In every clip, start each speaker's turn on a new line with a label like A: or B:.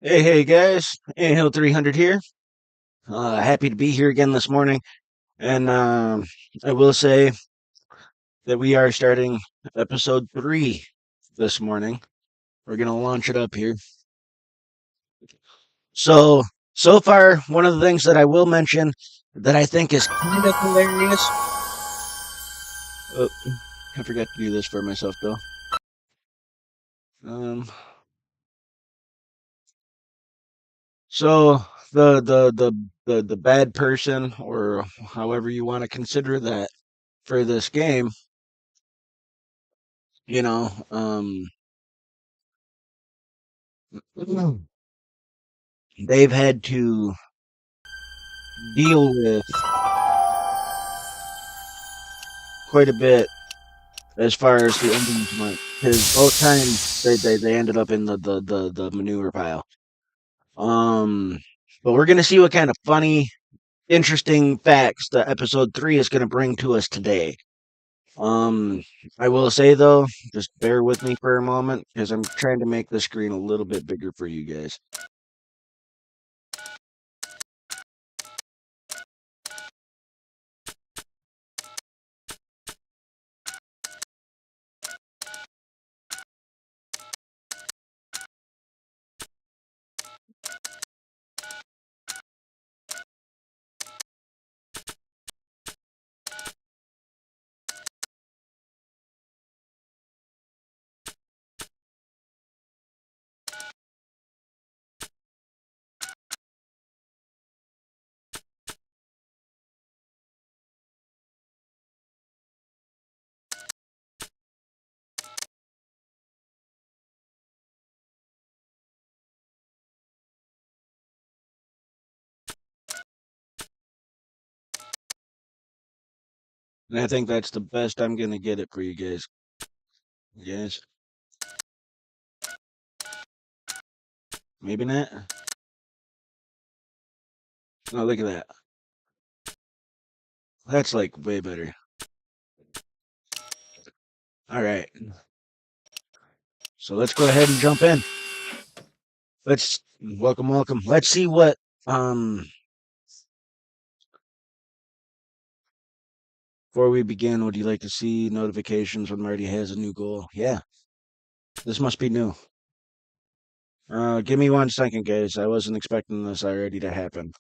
A: Hey guys, Hill 300 here. Happy to be here again this morning. And I will say that we are starting episode 3 this morning. We're going to launch it up here. So far, one of the things that I will mention that I think is kind of hilarious. Oh, I forgot to do this for myself though. Um, so the bad person, or however you want to consider that for this game, you know, they've had to deal with quite a bit as far as the endings went. Because both times they ended up in the manure pile. Um, but we're gonna see what kind of funny, interesting facts the episode 3 is gonna bring to us today. Um, I will say though, just bear with me for a moment because I'm trying to make the screen a little bit bigger for you guys. And I think that's the best I'm gonna get it for you guys. Yes, maybe not. Oh, look at that. That's like way better. All right. So let's go ahead and jump in. Welcome. Let's see what before we begin, would you like to see notifications when Marty has a new goal? Yeah, this must be new. Give me 1 second, guys. I wasn't expecting this already to happen.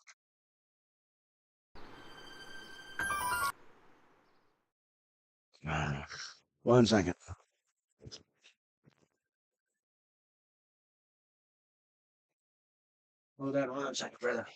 A: Uh, 1 second. Hold on 1 second, brother.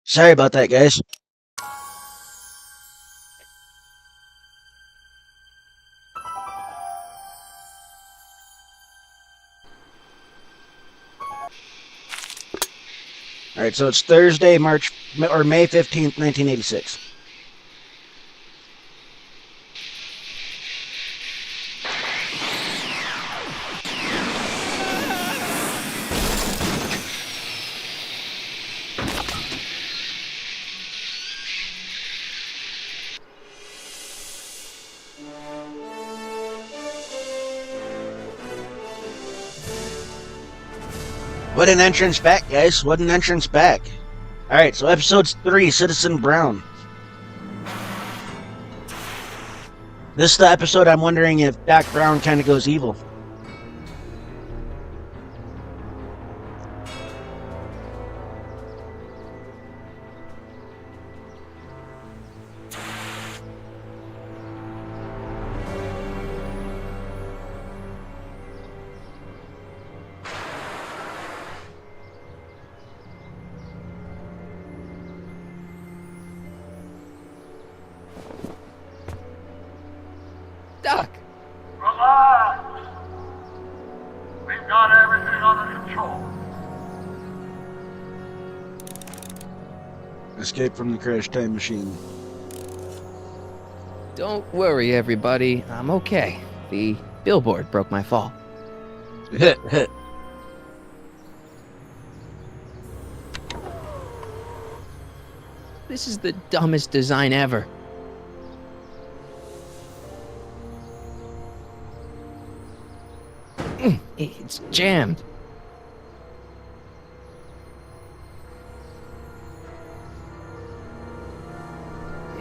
A: Sorry about that, guys. All right, so it's Thursday, May 15th, 1986. What an entrance back, guys. What an entrance back. Alright, so episode 3, Citizen Brown. This is the episode I'm wondering if Doc Brown kind of goes evil.
B: Doc!
C: Relax! We've got everything under control.
A: Escape from the crash time machine.
B: Don't worry, everybody. I'm okay. The billboard broke my fall. This is the dumbest design ever. It's jammed.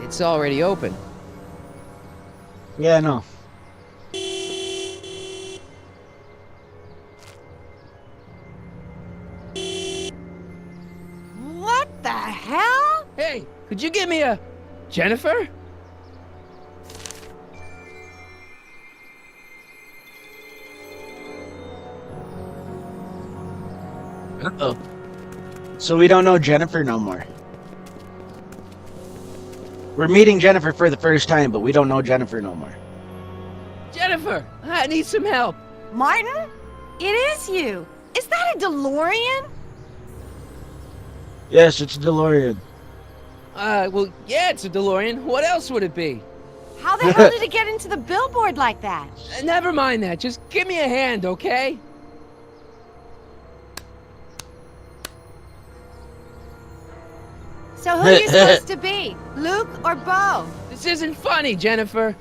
B: It's already open.
A: Yeah, no.
D: What the hell?
B: Hey, could you give me a Jennifer?
A: Uh-oh. So we don't know Jennifer no more. We're meeting Jennifer for the first time, but we don't know Jennifer no more.
B: Jennifer, I need some help.
D: Martin? It is you. Is that a DeLorean?
A: Yes, it's a DeLorean.
B: Well, yeah, it's a DeLorean. What else would it be?
D: How the hell did it get into the billboard like that?
B: Never mind that. Just give me a hand, okay?
D: So who are you supposed to be? Luke or Bo?
B: This isn't funny, Jennifer.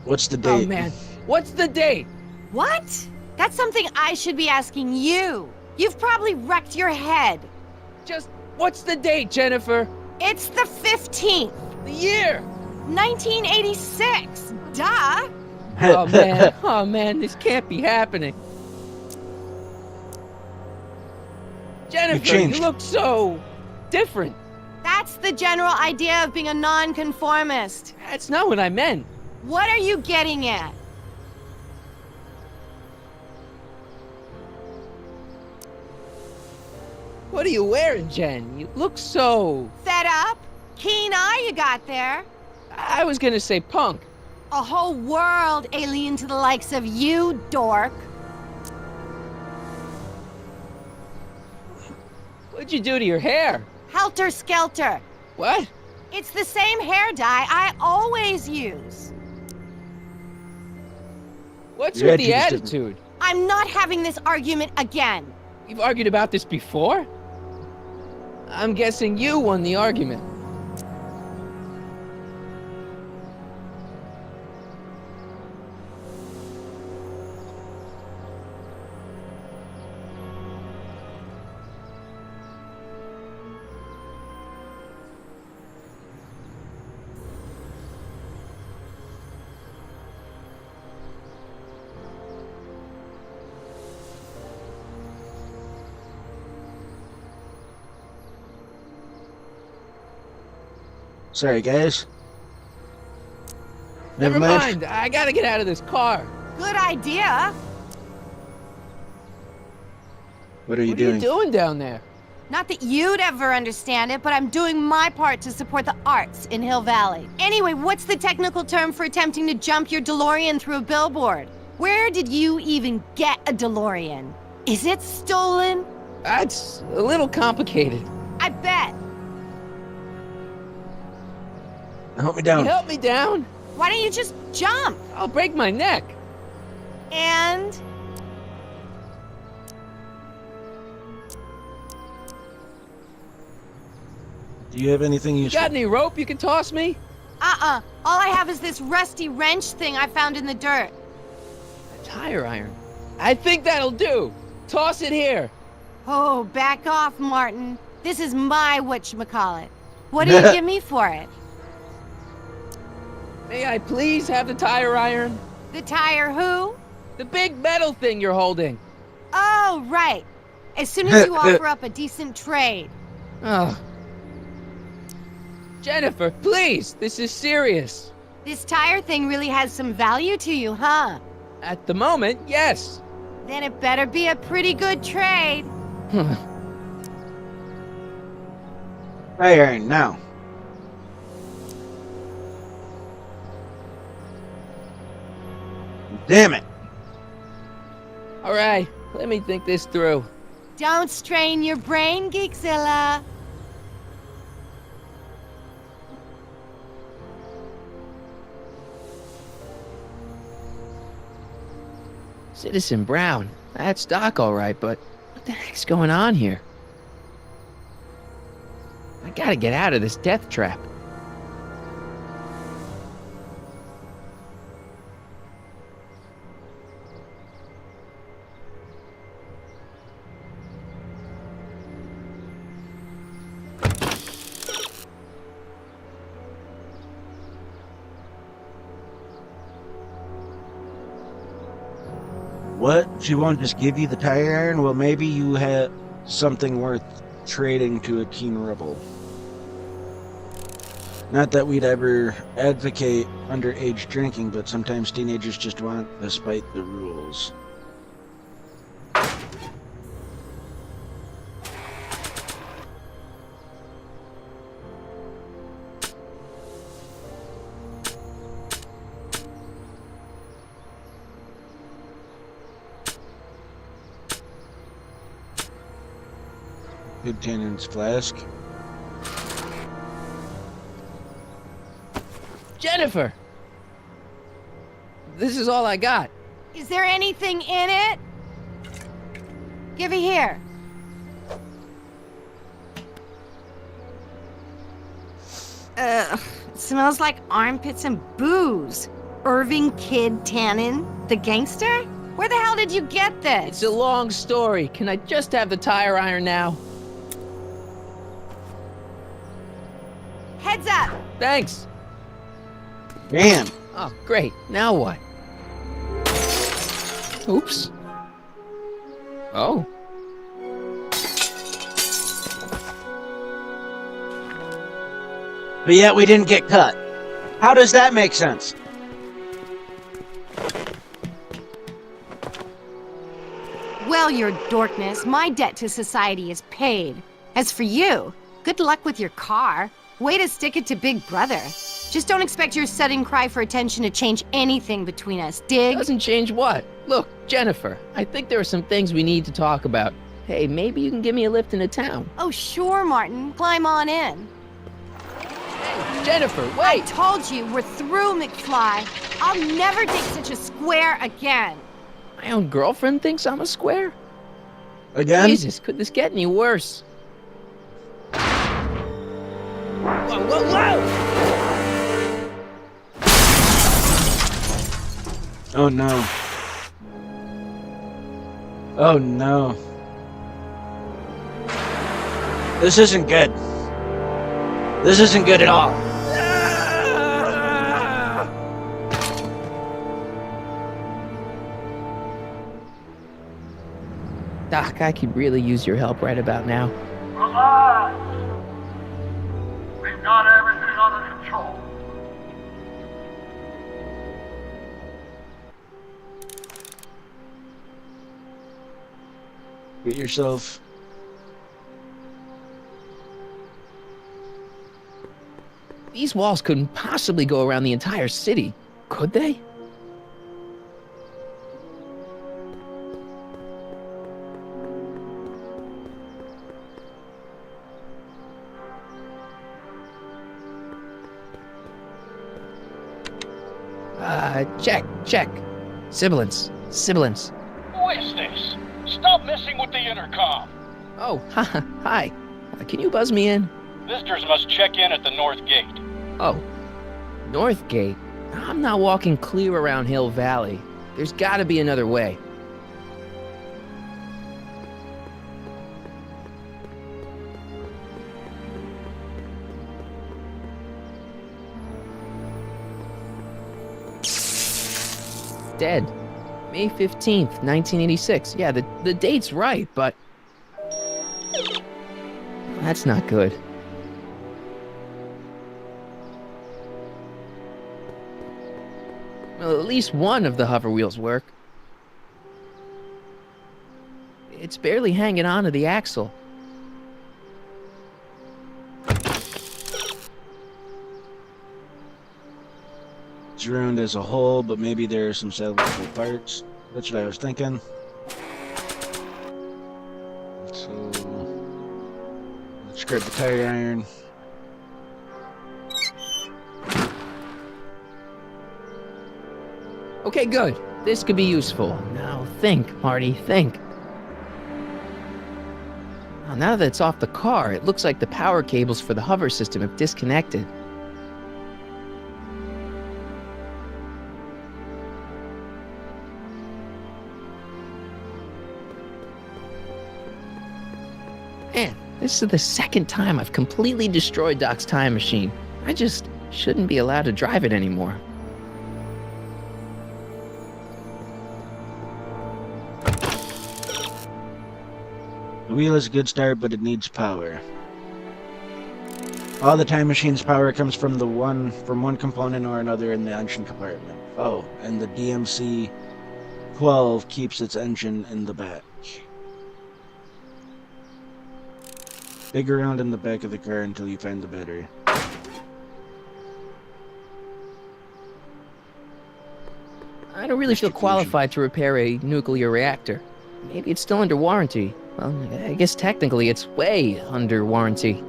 A: What's the date?
B: Oh, man. What's the date?
D: What? That's something I should be asking you. You've probably wrecked your head.
B: Just, what's the date, Jennifer?
D: It's the 15th,
B: The year.
D: 1986. Duh.
B: Oh, man. Oh, man, this can't be happening. Jennifer,
A: changed.
B: you look so different.
D: That's the general idea of being a nonconformist.
B: That's not what I meant.
D: What are you getting at?
B: What are you wearing, Jen? You look so...
D: Fed up? Keen eye you got there.
B: I was gonna say punk.
D: A whole world alien to the likes of you, dork.
B: What'd you do to your hair?
D: Helter skelter.
B: What?
D: It's the same hair dye I always use.
B: What's
A: Your
B: with the
A: attitude's
B: attitude?
D: I'm not having this argument again.
B: You've argued about this before? I'm guessing you won the argument.
A: Sorry, guys.
B: Never mind. I gotta get out of this car.
D: Good idea.
A: What are you
B: What are you
A: doing?
B: doing down there?
D: Not that you'd ever understand it, but I'm doing my part to support the arts in Hill Valley. Anyway, what's the technical term for attempting to jump your DeLorean through a billboard? Where did you even get a DeLorean? Is it stolen?
B: That's a little complicated.
D: I bet.
A: Help me
B: You
A: down.
B: help me down?
D: Why don't you just jump?
B: I'll break my neck.
D: And...
A: Do you have anything
B: You
A: useful?
B: got any rope you can toss me?
D: All I have is this rusty wrench thing I found in the dirt.
B: A tire iron. I think that'll do. Toss it here.
D: Oh, back off, Martin. This is my whatchamacallit. What do you give me for it?
B: May I please have the tire iron?
D: The tire who?
B: The big metal thing you're holding.
D: Oh, right. As soon as you offer up a decent trade.
B: Oh. Jennifer, please, this is serious.
D: This tire thing really has some value to you, huh?
B: At the moment, yes.
D: Then it better be a pretty good trade.
A: Tire iron now. Damn it.
B: All right, let me think this through.
D: Don't strain your brain, Geekzilla.
B: Citizen Brown. That's Doc, all right, but what the heck's going on here? I gotta get out of this death trap.
A: What? She won't just give you the tire iron? Well, maybe you have something worth trading to a keen rebel. Not that we'd ever advocate underage drinking, but sometimes teenagers just want despite the rules. Good Tannen's flask.
B: Jennifer! This is all I got.
D: Is there anything in it? Give it here. It smells like armpits and booze. Irving Kid Tannen, the gangster? Where the hell did you get this?
B: It's a long story. Can I just have the tire iron now?
D: Heads up!
B: Thanks.
A: Damn!
B: Oh, great. Now what? Oops. Oh.
A: But yet we didn't get cut. How does that make sense?
D: Well, your dorkness, my debt to society is paid. As for you, good luck with your car. Way to stick it to Big Brother. Just don't expect your sudden cry for attention to change anything between us, dig?
B: Doesn't change what? Look, Jennifer, I think there are some things we need to talk about. Hey, maybe you can give me a lift into town.
D: Oh, sure, Martin. Climb on in.
B: Hey, Jennifer,
D: I
B: wait!
D: told you, we're through, McFly. I'll never date such a square again.
B: My own girlfriend thinks I'm a square?
A: Again?
B: Jesus, could this get any worse? Whoa, whoa, whoa!
A: Oh no. Oh no. This isn't good. This isn't good at all.
B: Doc, I could really use your help right about now.
C: Relax. We've got everything under control.
A: Get yourself.
B: These walls couldn't possibly go around the entire city, could they? Check. Sibilance.
C: Who is this? Stop messing with the intercom.
B: Oh, hi. Can you buzz me in?
C: Visitors must check in at the north gate.
B: Oh, North Gate? I'm not walking clear around Hill Valley. There's gotta be another way. Dead. May 15th, 1986. Yeah, the date's right, but... That's not good. Well, at least one of the hover wheels work. It's barely hanging on to the axle.
A: It's ruined as a whole, but maybe there are some salvageable parts. That's what I was thinking. So, let's grab the tire iron.
B: Okay, good. This could be useful. Now think, Marty, think. Now that it's off the car, it looks like the power cables for the hover system have disconnected. Man, this is the second time I've completely destroyed Doc's time machine. I just shouldn't be allowed to drive it anymore.
A: The wheel is a good start, but it needs power. All the time machine's power comes from one component or another in the engine compartment. Oh, and the DMC-12 keeps its engine in the back. Dig around in the back of the car until you find the battery.
B: I don't really feel qualified to repair a nuclear reactor. Maybe it's still under warranty. Well, I guess technically it's way under warranty.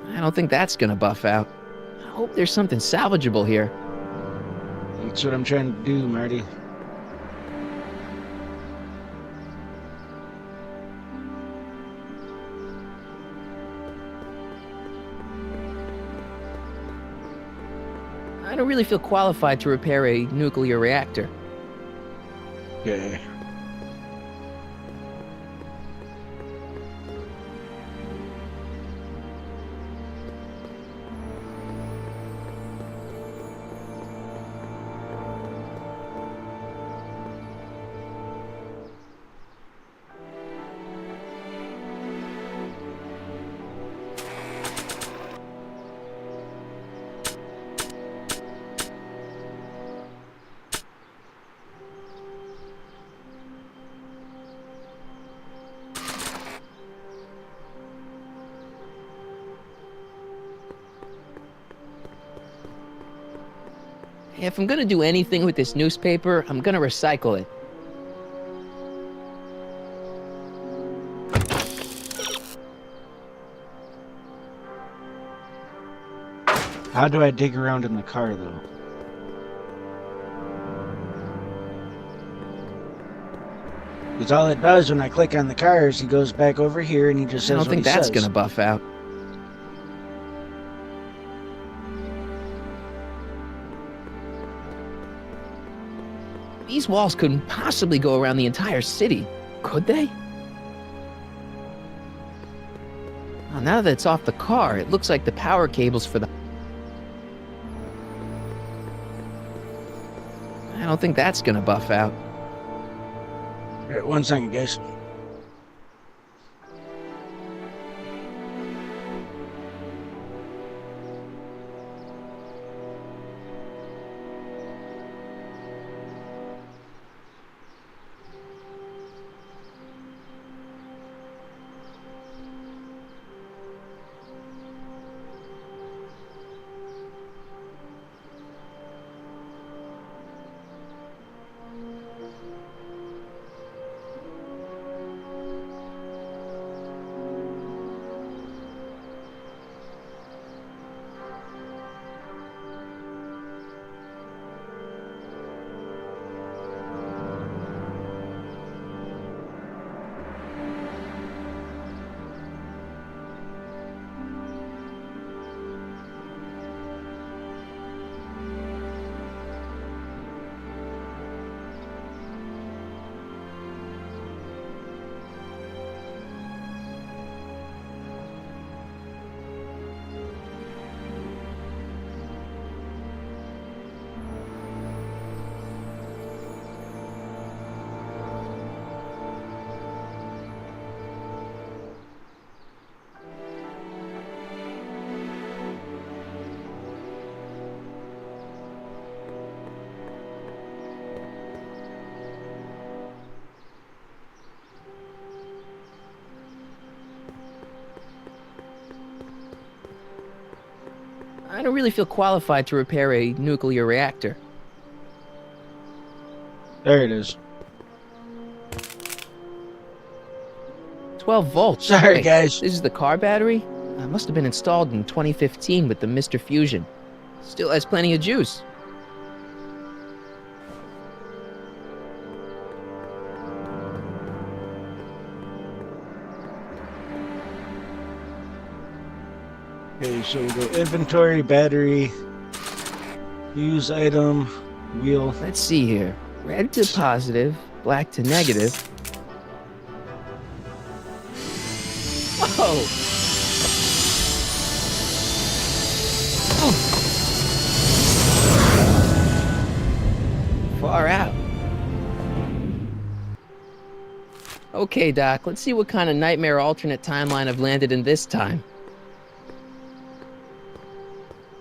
B: I don't think that's gonna buff out. I hope there's something salvageable here.
A: That's what I'm trying to do, Marty.
B: I don't really feel qualified to repair a nuclear reactor.
A: Okay.
B: If I'm gonna do anything with this newspaper, I'm gonna recycle it.
A: How do I dig around in the car, though? Because all it does when I click on the car is he goes back over here and he just
B: I
A: says
B: don't
A: what
B: think
A: he
B: that's
A: says.
B: gonna buff out. These walls couldn't possibly go around the entire city, could they? Now that it's off the car, it looks like the power cables for the... I don't think that's gonna buff out.
A: Alright, 1 second, guys.
B: I don't really feel qualified to repair a nuclear reactor.
A: There it is.
B: 12 volts.
A: Sorry,
B: Wait,
A: guys.
B: This is the car battery? It must have been installed in 2015 with the Mr. Fusion. Still has plenty of juice.
A: Okay, so we'll go inventory, battery, use item, wheel.
B: Let's see here. Red to positive, black to negative. Whoa! Far out. Okay, Doc, let's see what kind of nightmare alternate timeline I've landed in this time.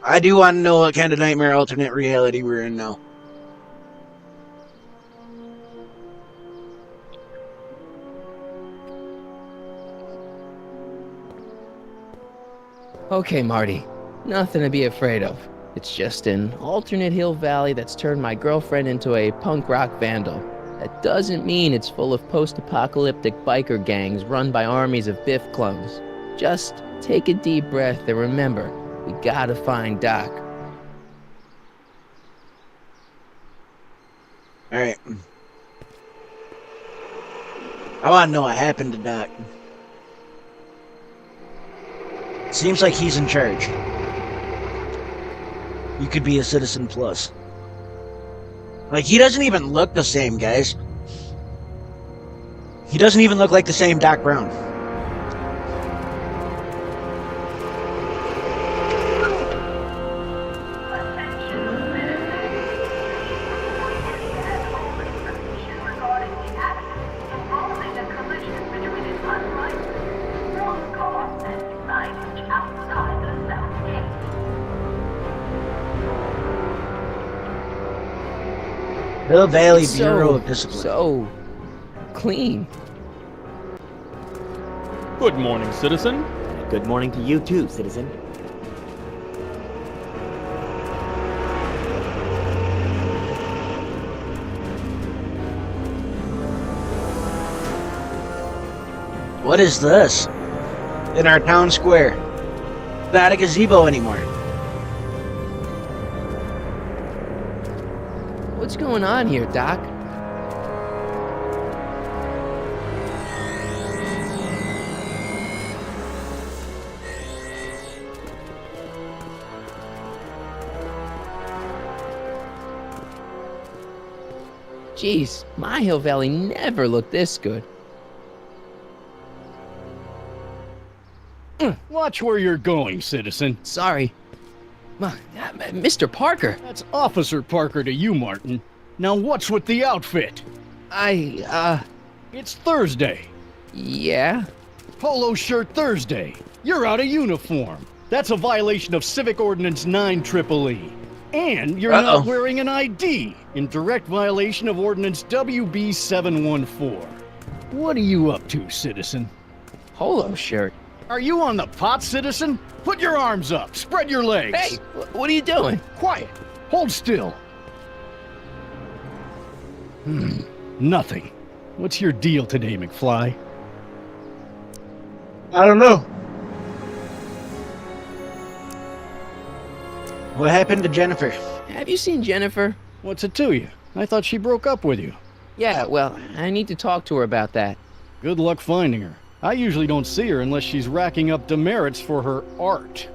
A: I do want to know what kind of nightmare alternate reality we're in now.
B: Okay, Marty. Nothing to be afraid of. It's just an alternate Hill Valley that's turned my girlfriend into a punk rock vandal. That doesn't mean it's full of post-apocalyptic biker gangs run by armies of Biff clones. Just take a deep breath and remember, we gotta find Doc.
A: Alright. I want to know what happened to Doc. Seems like he's in charge. You could be a Citizen Plus. Like, he doesn't even look the same, guys. He doesn't even look like the same Doc Brown. Hill Valley Bureau of Discipline.
B: So clean.
E: Good morning, citizen.
F: Good morning to you too, citizen.
A: What is this? In our town square. Not a gazebo anymore.
B: What's going on here, Doc? Jeez, my Hill Valley never looked this good.
E: Watch where you're going, citizen.
B: Sorry. Mr. Parker,
E: That's Officer Parker to you, Martin. Now what's with the outfit? It's Thursday.
B: Yeah?
E: Polo shirt Thursday. You're out of uniform. That's a violation of Civic Ordinance 9EEE. And you're not wearing an ID, in direct violation of Ordinance WB 714. What are you up to, citizen?
B: Polo shirt.
E: Are you on the pot, citizen? Put your arms up. Spread your legs.
B: Hey, what are you doing?
E: Quiet. Hold still. Nothing. What's your deal today, McFly?
A: I don't know. What happened to Jennifer?
B: Have you seen Jennifer?
E: What's it to you? I thought she broke up with you.
B: Yeah, well, I need to talk to her about that.
E: Good luck finding her. I usually don't see her unless she's racking up demerits for her art.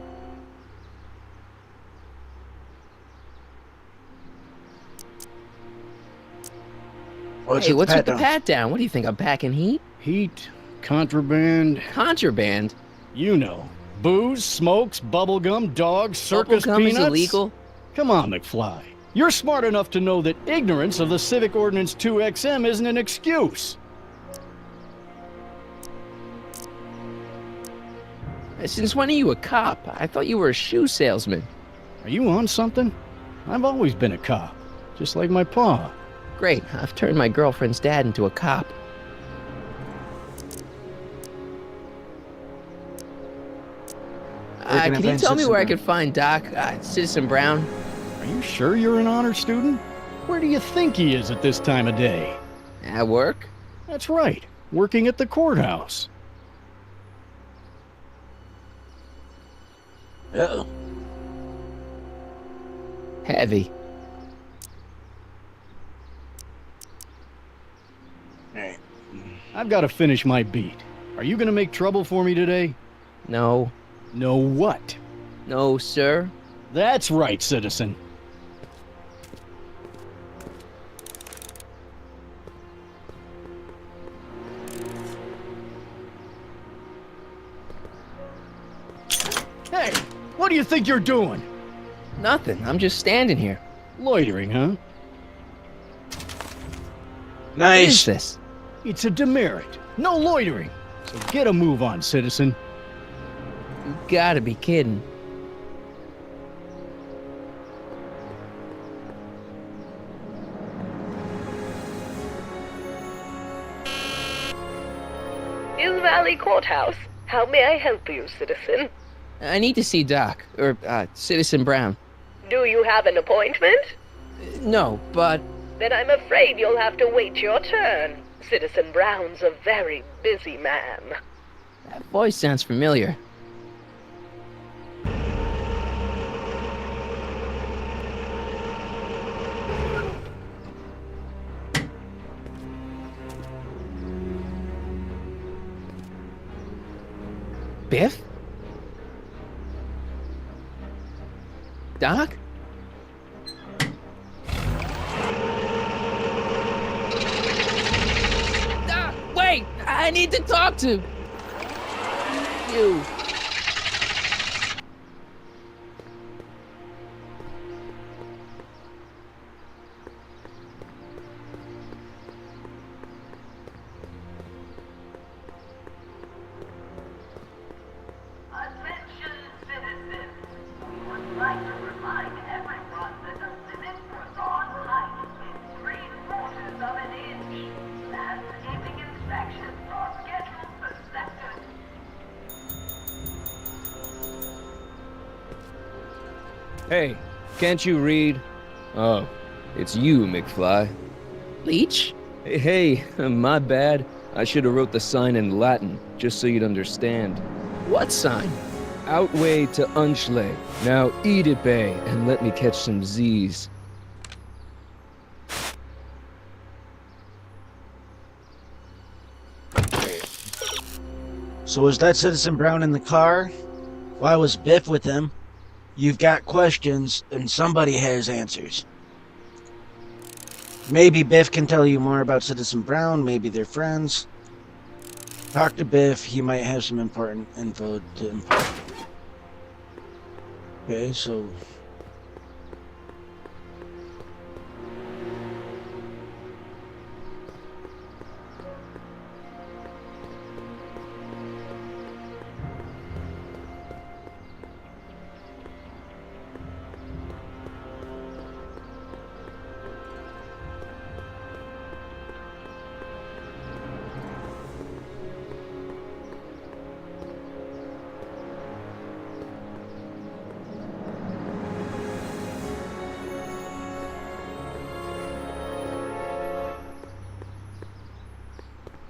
B: Hey, what's with the pat down? What do you think, I'm packing heat?
E: Heat, contraband,
B: Contraband?
E: you know. Booze, smokes, bubblegum, dogs, circus
B: Bubblegum
E: peanuts.
B: is illegal?
E: Come on, McFly. You're smart enough to know that ignorance of the Civic Ordinance 2XM isn't an excuse.
B: Since when are you a cop? I thought you were a shoe salesman.
E: Are you on something? I've always been a cop, just like my pa.
B: Great, I've turned my girlfriend's dad into a cop.
A: Working at
B: Can you
A: Plain
B: tell me
A: Citizen
B: where I
A: Brown.
B: could find Doc, Citizen Brown?
E: Are you sure you're an honor student? Where do you think he is at this time of day?
B: At work?
E: That's right, working at the courthouse.
A: Uh-oh.
B: Heavy.
A: Alright.
E: I've got to finish my beat. Are you gonna make trouble for me today?
B: No.
E: No what?
B: No, sir.
E: That's right, citizen. Hey, what do you think you're doing?
B: Nothing. I'm just standing here.
E: Loitering, huh?
B: What is
A: Nice.
B: this?
E: It's a demerit. No loitering. So get a move on, citizen.
B: You gotta be kidding.
G: Hill Valley Courthouse. How may I help you, citizen?
B: I need to see Doc, or Citizen Brown.
G: Do you have an appointment?
B: No, but
G: Then I'm afraid you'll have to wait your turn. Citizen Brown's a very busy man.
B: that voice sounds familiar. Biff? Doc? Doc, wait! I need to talk to you.
H: Attention citizens! We would like to remind everyone that the limit for lawn height is 3/4 of an inch. Landscaping inspections are scheduled for sector.
I: Hey, can't you read? Oh, it's you, McFly.
B: Leech?
I: Hey, my bad. I should have wrote the sign in Latin, just so you'd understand.
B: What sign?
I: Outway to Unchley. Now eat it, bay, and let me catch some Z's.
A: So was that Citizen Brown in the car? Why was Biff with him? You've got questions, and somebody has answers. Maybe Biff can tell you more about Citizen Brown, maybe they're friends. Talk to Biff, he might have some important info to impart. Okay, so...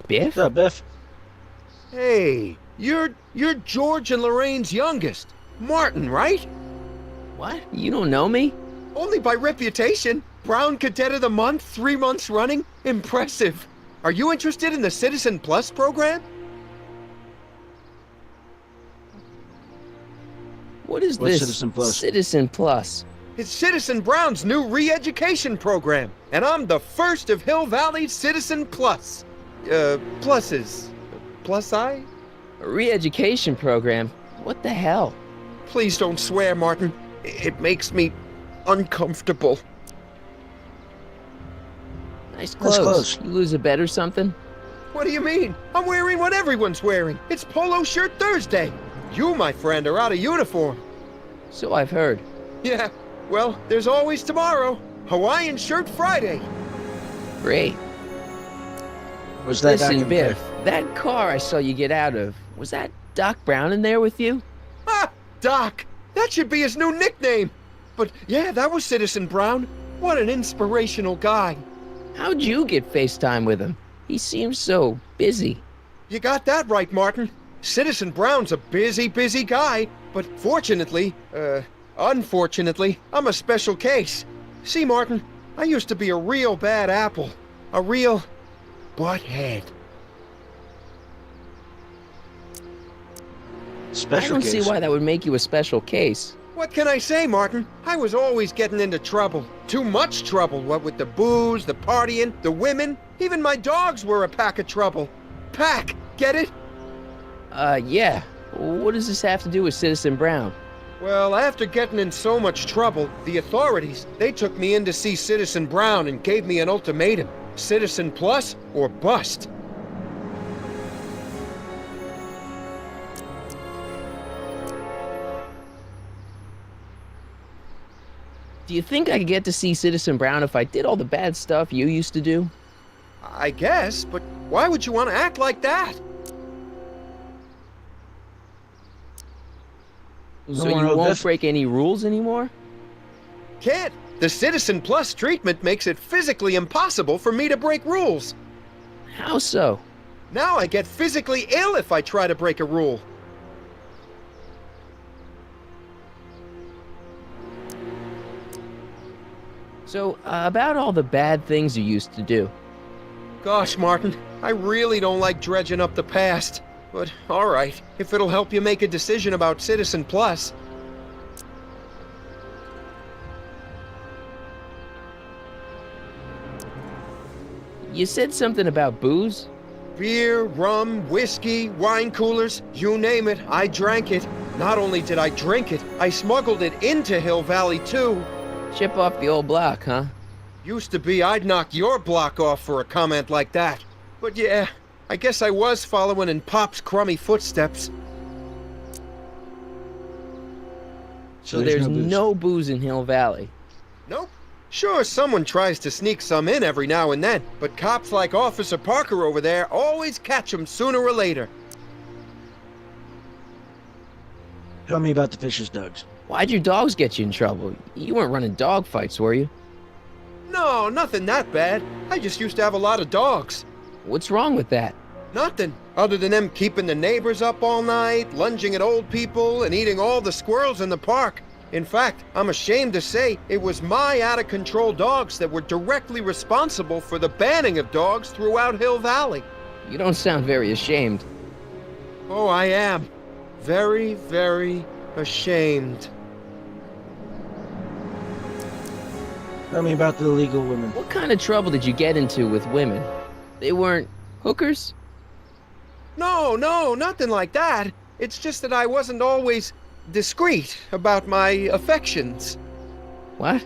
B: Biff?
A: What's up, Biff?
J: Hey, you're George and Lorraine's youngest. Martin, right?
B: What? You don't know me?
J: Only by reputation. Brown Cadet of the Month, 3 months running. Impressive. Are you interested in the Citizen Plus program?
B: What is
A: What's
B: this?
A: Citizen Plus?
B: Citizen Plus.
J: It's Citizen Brown's new re-education program, and I'm the first of Hill Valley's Citizen Plus. Pluses. Plus I?
B: A re-education program? What the hell?
J: Please don't swear, Martin. It makes me uncomfortable.
B: Nice
A: Nice
B: clothes.
A: clothes.
B: You lose a bet or something?
J: What do you mean? I'm wearing what everyone's wearing. It's Polo Shirt Thursday. You, my friend, are out of uniform.
B: So I've heard.
J: Yeah, well, there's always tomorrow. Hawaiian Shirt Friday.
B: Great.
A: Was that Doc
B: Listen,
A: and
B: Biff, that car I saw you get out of, was that Doc Brown in there with you?
J: Ha! Doc. That should be his new nickname. But yeah, that was Citizen Brown. What an inspirational guy.
B: How'd you get FaceTime with him? He seems so busy.
J: You got that right, Martin. Citizen Brown's a busy, busy guy. But unfortunately, I'm a special case. See, Martin, I used to be a real bad apple. A real butthead.
A: Special
B: I don't
A: case.
B: see why that would make you a special case.
J: What can I say, Martin? I was always getting into trouble. Too much trouble, what with the booze, the partying, the women. Even my dogs were a pack of trouble. Pack, get it?
B: Yeah. What does this have to do with Citizen Brown?
J: Well, after getting in so much trouble, the authorities, they took me in to see Citizen Brown and gave me an ultimatum. Citizen Plus or bust.
B: Do you think I could get to see Citizen Brown if I did all the bad stuff you used to do?
J: I guess, but why would you want to act like that?
B: So you won't break any rules anymore?
J: Can't. The Citizen Plus treatment makes it physically impossible for me to break rules.
B: How so?
J: Now I get physically ill if I try to break a rule.
B: So, about all the bad things you used to do.
J: Gosh, Martin, I really don't like dredging up the past. But, alright, if it'll help you make a decision about Citizen Plus.
B: You said something about booze?
J: Beer, rum, whiskey, wine coolers, you name it, I drank it. Not only did I drink it, I smuggled it into Hill Valley, too.
B: Chip off the old block, huh?
J: Used to be I'd knock your block off for a comment like that. But yeah, I guess I was following in Pop's crummy footsteps.
B: So there's no booze in Hill Valley?
J: Nope. Sure, someone tries to sneak some in every now and then, but cops like Officer Parker over there always catch 'em sooner or later.
A: Tell me about the Fisher's dogs.
B: Why'd your dogs get you in trouble? You weren't running dog fights, were you?
J: No, nothing that bad. I just used to have a lot of dogs.
B: What's wrong with that?
J: Nothing, other than them keeping the neighbors up all night, lunging at old people, and eating all the squirrels in the park. In fact, I'm ashamed to say it was my out-of-control dogs that were directly responsible for the banning of dogs throughout Hill Valley.
B: You don't sound very ashamed.
J: Oh, I am. Very, very ashamed.
A: Tell me about the illegal women.
B: What kind of trouble did you get into with women? They weren't hookers?
J: No, nothing like that. It's just that I wasn't always discreet about my affections.
B: What?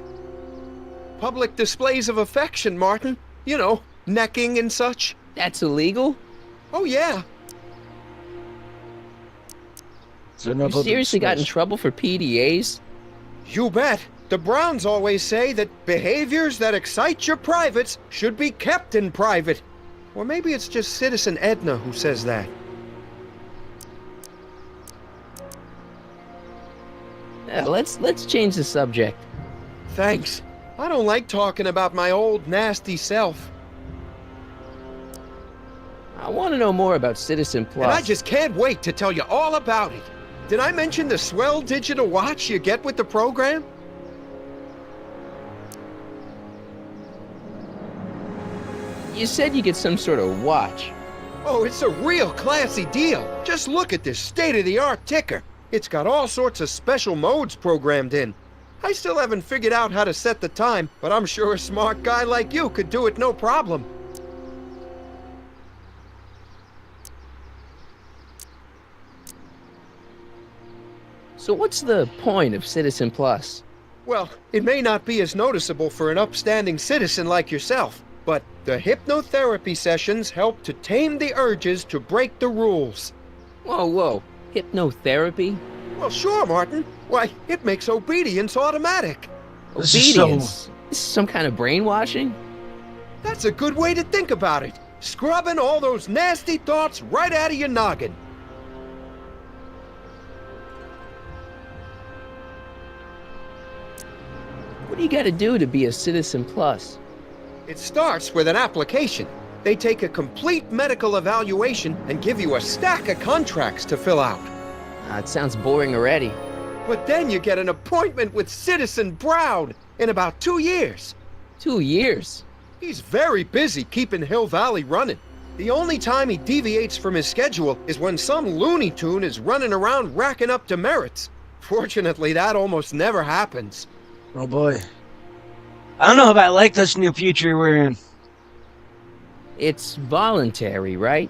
J: Public displays of affection, Martin. You know, necking and such.
B: That's illegal?
J: Oh, yeah.
A: So no
B: You seriously got in trouble for PDAs?
J: You bet. The Browns always say that behaviors that excite your privates should be kept in private. Or maybe it's just Citizen Edna who says that.
B: Let's change the subject.
J: Thanks. I don't like talking about my old nasty self.
B: I want to know more about Citizen Plus.
J: And I just can't wait to tell you all about it. Did I mention the swell digital watch you get with the program?
B: You said you get some sort of watch.
J: Oh, it's a real classy deal. Just look at this state-of-the-art ticker. It's got all sorts of special modes programmed in. I still haven't figured out how to set the time, but I'm sure a smart guy like you could do it no problem.
B: So what's the point of Citizen Plus?
J: Well, it may not be as noticeable for an upstanding citizen like yourself, but the hypnotherapy sessions help to tame the urges to break the rules.
B: Whoa. Hypnotherapy?
J: Well, sure, Martin. Why, it makes obedience automatic.
B: Obedience? This is some kind of brainwashing?
J: That's a good way to think about it. Scrubbing all those nasty thoughts right out of your noggin.
B: do you gotta do to be a Citizen Plus?
J: It starts with an application. They take a complete medical evaluation and give you a stack of contracts to fill out.
B: It sounds boring already.
J: But then you get an appointment with Citizen Brown in about 2 years.
B: 2 years?
J: He's very busy keeping Hill Valley running. The only time he deviates from his schedule is when some Looney Tune is running around racking up demerits. Fortunately, that almost never happens.
A: Oh boy. I don't know if I like this new future we're in.
B: It's voluntary, right?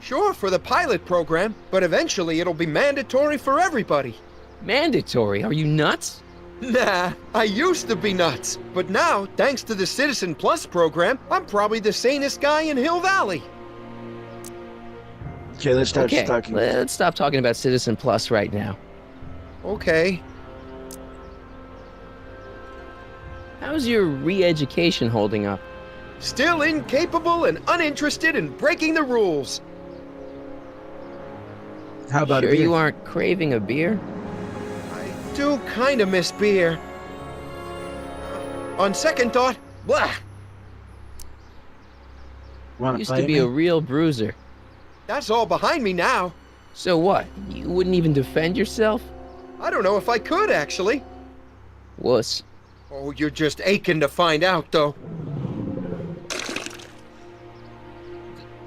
J: Sure, for the pilot program, but eventually it'll be mandatory for everybody.
B: Mandatory? Are you nuts?
J: Nah, I used to be nuts. But now, thanks to the Citizen Plus program, I'm probably the sanest guy in Hill Valley.
A: Okay, let's start talking.
B: Let's stop talking about Citizen Plus right now.
J: Okay.
B: How's your re-education holding up?
J: Still incapable and uninterested in breaking the rules.
A: How about
B: sure
A: a beer?
B: You aren't craving a beer?
J: I do kind of miss beer. On second thought, blah.
A: Wanna
B: Used
A: fight
B: to be
A: me?
B: a real bruiser.
J: That's all behind me now.
B: So what? You wouldn't even defend yourself?
J: I don't know if I could, actually.
B: Wuss.
J: Oh, you're just aching to find out, though.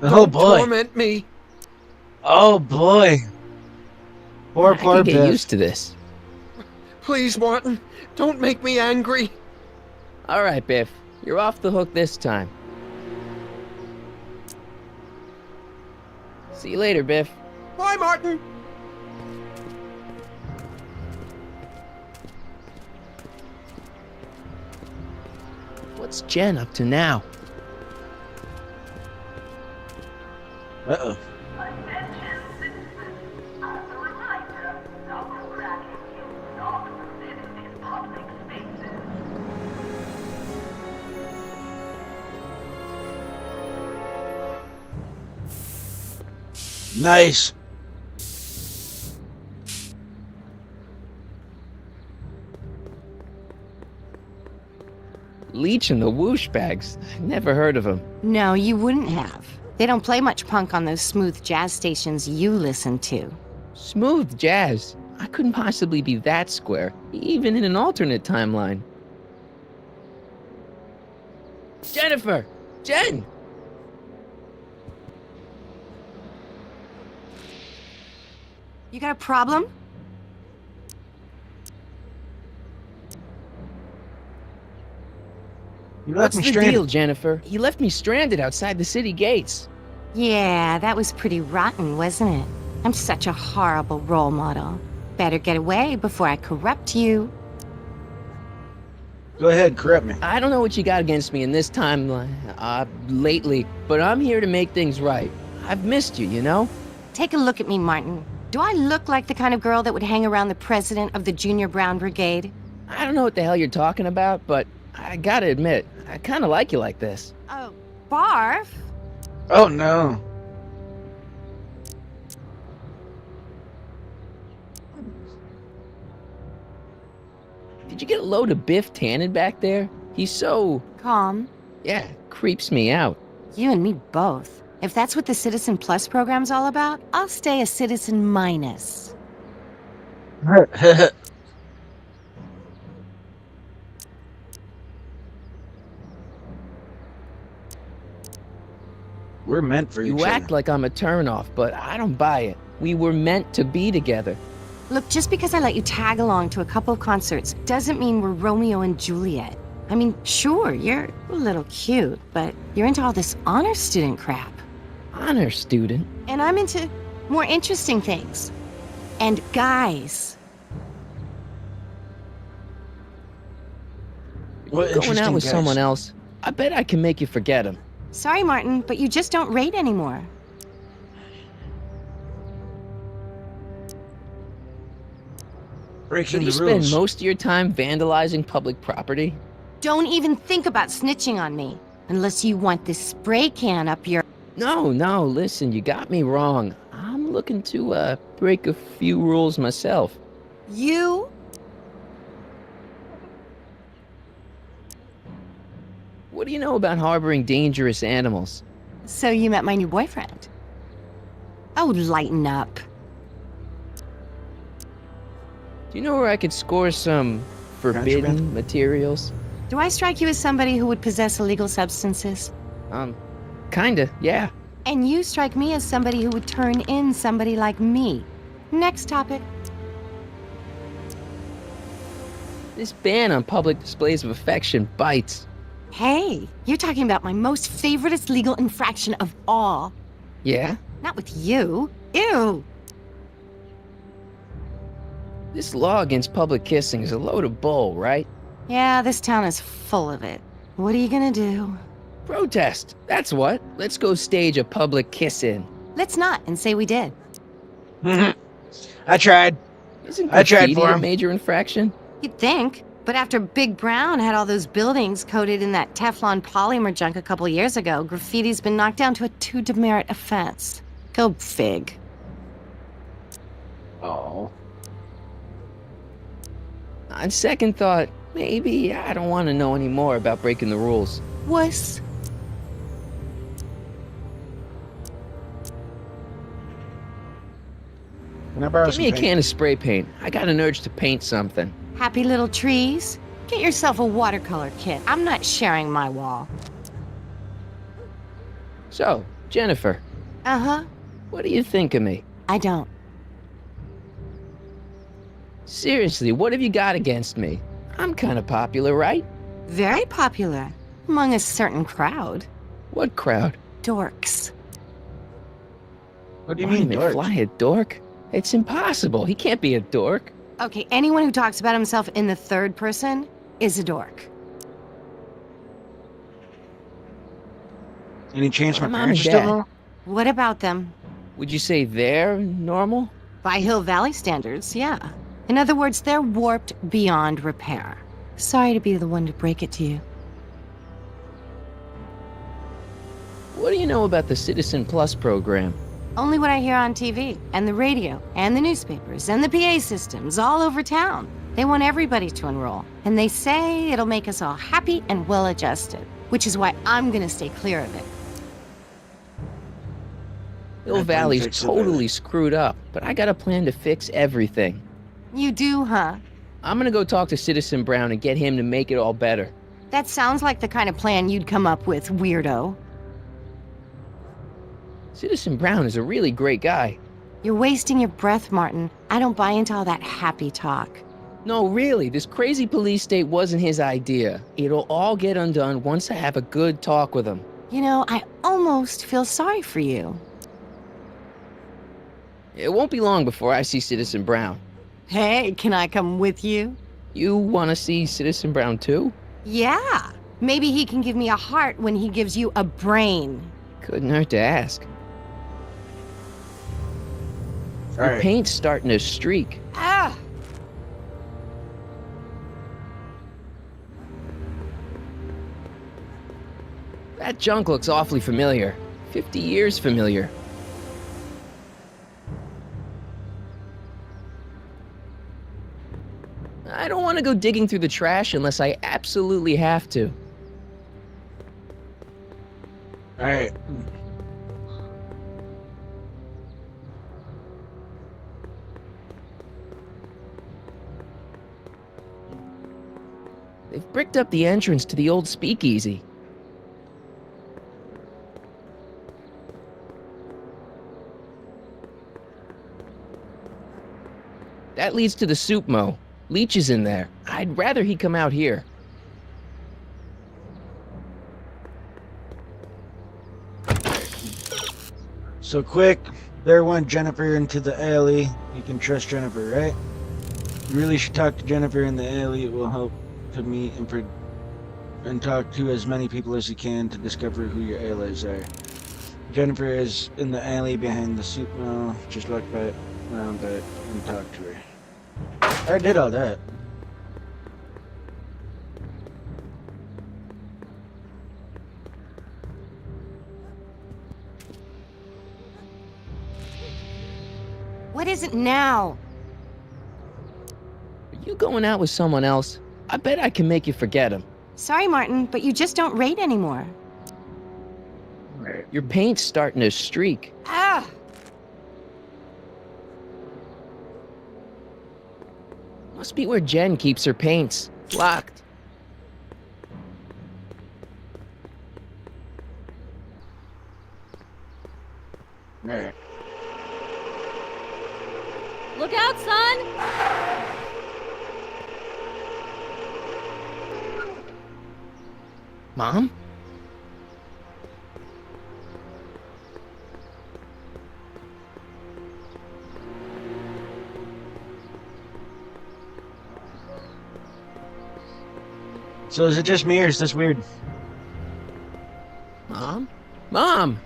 A: Oh boy.
J: Torment me.
A: Oh boy. Poor
B: I can get
A: Biff.
B: used to this.
J: Please, Martin, don't make me angry.
B: All right, Biff. You're off the hook this time. See you later, Biff.
J: Bye, Martin.
B: What's Jen up to now?
A: Uh-oh.
H: Attention citizens. As a reminder, no cracking is not permitted in public spaces.
A: Nice.
B: Leech and the Whoosh Bags. Never heard of them.
D: No, you wouldn't have. They don't play much punk on those smooth jazz stations you listen to.
B: Smooth jazz. I couldn't possibly be that square, even in an alternate timeline. Jennifer! Jen!
D: You got a problem?
A: You left
B: What's
A: me
B: the
A: stranded.
B: deal, Jennifer? You left me stranded outside the city gates.
D: Yeah, that was pretty rotten, wasn't it? I'm such a horrible role model. Better get away before I corrupt you.
A: Go ahead, correct me.
B: I don't know what you got against me in this timeline, lately, but I'm here to make things right. I've missed you, you know?
D: Take a look at me, Martin. Do I look like the kind of girl that would hang around the president of the Junior Brown Brigade?
B: I don't know what the hell you're talking about, but I gotta admit, I kinda like you like this.
D: Oh, barf?
A: Oh no.
B: Did you get a load of Biff Tannen back there? He's so...
D: Calm.
B: yeah, creeps me out.
D: You and me both. If that's what the Citizen Plus program's all about, I'll stay a Citizen Minus.
A: We're meant for each
B: You
A: other.
B: act like I'm a turnoff, but I don't buy it. We were meant to be together.
D: Look, just because I let you tag along to a couple of concerts doesn't mean we're Romeo and Juliet. I mean, sure, you're a little cute, but you're into all this honor student crap.
B: Honor student?
D: And I'm into more interesting things. And guys.
A: What
B: Going out
A: interesting
B: with
A: guys.
B: someone else, I bet I can make you forget him.
D: Sorry, Martin, but you just don't rate anymore.
A: Breaking
B: Do you
A: the
B: spend
A: rules.
B: most of your time vandalizing public property?
D: Don't even think about snitching on me, unless you want this spray can up your...
B: No, listen, you got me wrong. I'm looking to, break a few rules myself.
D: You?
B: do you know about harboring dangerous animals?
D: So you met my new boyfriend. Oh, lighten up.
B: Do you know where I could score some forbidden
A: Contraband?
B: materials?
D: Do I strike you as somebody who would possess illegal substances?
B: Kinda, yeah.
D: And you strike me as somebody who would turn in somebody like me. Next topic.
B: This ban on public displays of affection bites.
D: Hey, you're talking about my most favoriteest legal infraction of all.
B: Yeah?
D: Not with you. Ew.
B: This law against public kissing is a load of bull, right?
D: Yeah, this town is full of it. What are you gonna do?
B: Protest, that's what. Let's go stage a public kiss-in.
D: Let's not and say we did.
A: I tried.
B: Isn't
A: I tried
B: graffiti
A: for
B: a
A: him.
B: major infraction?
D: You'd think. But after Big Brown had all those buildings coated in that Teflon polymer junk a couple years ago, graffiti's been knocked down to a 2 demerit offense. Go fig.
A: Oh.
B: On second thought, maybe I don't want to know any more about breaking the rules.
D: Wuss.
A: Can I borrow
B: Give
A: some
B: me a
A: paint?
B: can of spray paint. I got an urge to paint something.
D: Happy little trees? Get yourself a watercolor kit. I'm not sharing my wall.
B: So, Jennifer,
D: Uh-huh.
B: what do you think of me?
D: I don't.
B: Seriously, what have you got against me? I'm kind of popular, right?
D: Very popular. Among a certain crowd.
B: What crowd?
D: Dorks.
A: What do you
B: Marty
A: mean, dork?
B: McFly a dork? It's impossible. He can't be a dork.
D: Okay, anyone who talks about himself in the third person is a dork.
A: Any chance my
B: Mom
A: parents
B: and
A: are still
B: Dad.
A: normal?
D: What about them?
B: Would you say they're normal?
D: By Hill Valley standards, yeah. In other words, they're warped beyond repair. Sorry to be the one to break it to you.
B: What do you know about the Citizen Plus program?
D: Only what I hear on TV, and the radio, and the newspapers, and the PA systems all over town. They want everybody to enroll, and they say it'll make us all happy and well-adjusted, which is why I'm gonna stay clear of it.
B: Hill
A: That
B: Valley's
A: fix it,
B: totally screwed up, but I got a plan to fix everything.
D: You do, huh?
B: I'm gonna go talk to Citizen Brown and get him to make it all better.
D: That sounds like the kind of plan you'd come up with, weirdo.
B: Citizen Brown is a really great guy.
D: You're wasting your breath, Martin. I don't buy into all that happy talk.
B: No, really, this crazy police state wasn't his idea. It'll all get undone once I have a good talk with him.
D: You know, I almost feel sorry for you.
B: It won't be long before I see Citizen Brown.
D: Hey, can I come with you?
B: You want to see Citizen Brown too?
D: Yeah. Maybe he can give me a heart when he gives you a brain.
B: Couldn't hurt to ask.
A: All
B: Your
A: right.
B: paint's starting to streak.
D: Ah!
B: That junk looks awfully familiar. 50 years familiar. I don't want to go digging through the trash unless I absolutely have to.
A: All right.
B: They've bricked up the entrance to the old speakeasy. That leads to the soup mo. Leech is in there. I'd rather he come out here.
A: So quick, there went Jennifer into the alley. You can trust Jennifer, right? You really should talk to Jennifer in the alley. It will help to meet and talk to as many people as you can to discover who your allies are. Jennifer is in the alley behind the soup mill. Just look by it, around by it, and talk to her. I did all that.
D: What is it now?
B: Are you going out with someone else? I bet I can make you forget him.
D: Sorry, Martin, but you just don't rate anymore.
B: Your paint's starting to streak.
D: Ah!
B: Must be where Jen keeps her paints. Locked.
K: Look out, son!
B: Mom?
A: So is it just me or is this weird?
B: Mom? Mom!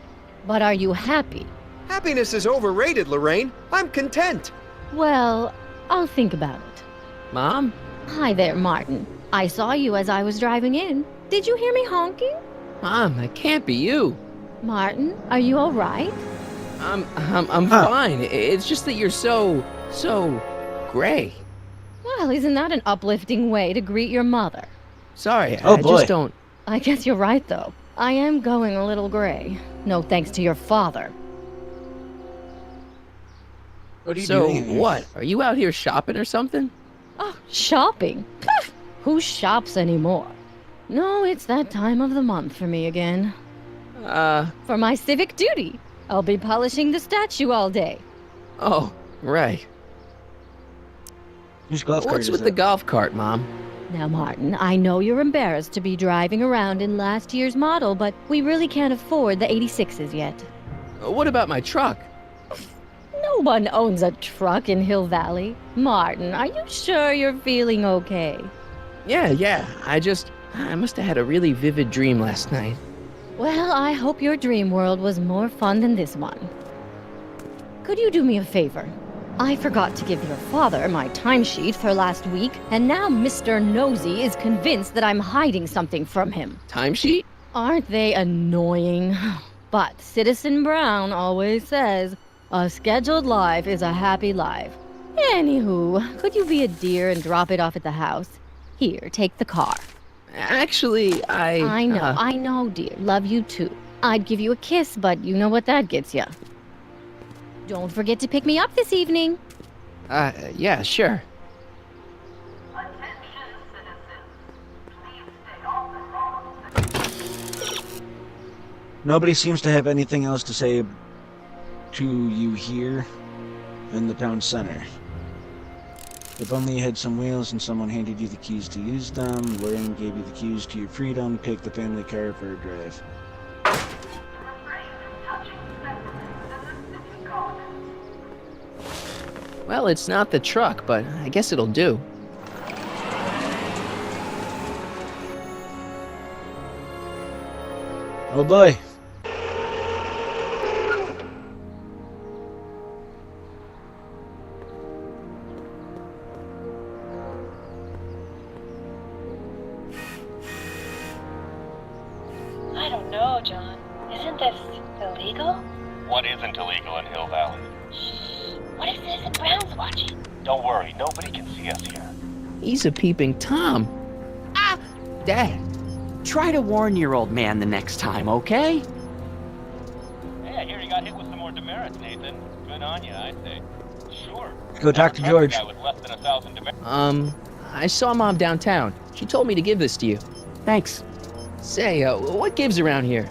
K: But are you happy?
J: Happiness is overrated, Lorraine. I'm content.
K: Well, I'll think about it.
B: Mom?
K: Hi there, Martin. I saw you as I was driving in. Did you hear me honking?
B: Mom, that can't be you.
K: Martin, are you all right?
B: I'm fine. It's just that you're so gray.
K: Well, isn't that an uplifting way to greet your mother?
B: Sorry,
A: Oh,
B: I
A: boy.
B: just don't...
K: I guess you're right, though. I am going a little gray. No thanks to your father.
A: What are you
B: So,
A: doing here?
B: what? Are you out here shopping or something?
K: Oh, shopping? Pah! Who shops anymore? No, it's that time of the month for me again.
B: For
K: my civic duty. I'll be polishing the statue all day.
B: Oh, right.
A: Whose golf cart
B: What's
A: is
B: with
A: that?
B: the golf cart, Mom?
K: Now, Martin, I know you're embarrassed to be driving around in last year's model, but we really can't afford the 86s yet.
B: What about my truck?
K: No one owns a truck in Hill Valley. Martin, are you sure you're feeling okay?
B: Yeah. I must have had a really vivid dream last night.
K: Well, I hope your dream world was more fun than this one. Could you do me a favor? I forgot to give your father my timesheet for last week, and now Mr. Nosy is convinced that I'm hiding something from him.
B: Timesheet?
K: Aren't they annoying? But Citizen Brown always says, a scheduled life is a happy life. Anywho, could you be a dear and drop it off at the house? Here, take the car.
B: Actually,
K: I know, dear. Love you too. I'd give you a kiss, but you know what that gets ya. Don't forget to pick me up this evening.
B: Yeah, sure.
H: Attention, citizens. Please stay off the road.
A: Nobody seems to have anything else to say to you here in the town center. If only you had some wheels and someone handed you the keys to use them, Lorraine gave you the keys to your freedom, take the family car for a drive.
H: Refrain from touching specimens in the city gardens.
B: Well, it's not the truck, but I guess it'll do.
A: Oh boy.
L: I don't know, John. Isn't this illegal?
C: What isn't illegal in Hill Valley?
L: What if Citizen Brown's watching?
C: Don't worry, nobody can see us here.
B: He's a peeping Tom. Ah! Dad.
F: Try to warn your old man the next time, okay?
C: Hey, I hear you got hit with some more demerits, Nathan. Good on you, I say. Sure.
A: Go talk to George.
C: Guy with less than 1,000 demerits.
B: I saw Mom downtown. She told me to give this to you.
F: Thanks.
B: Say, what gives around here?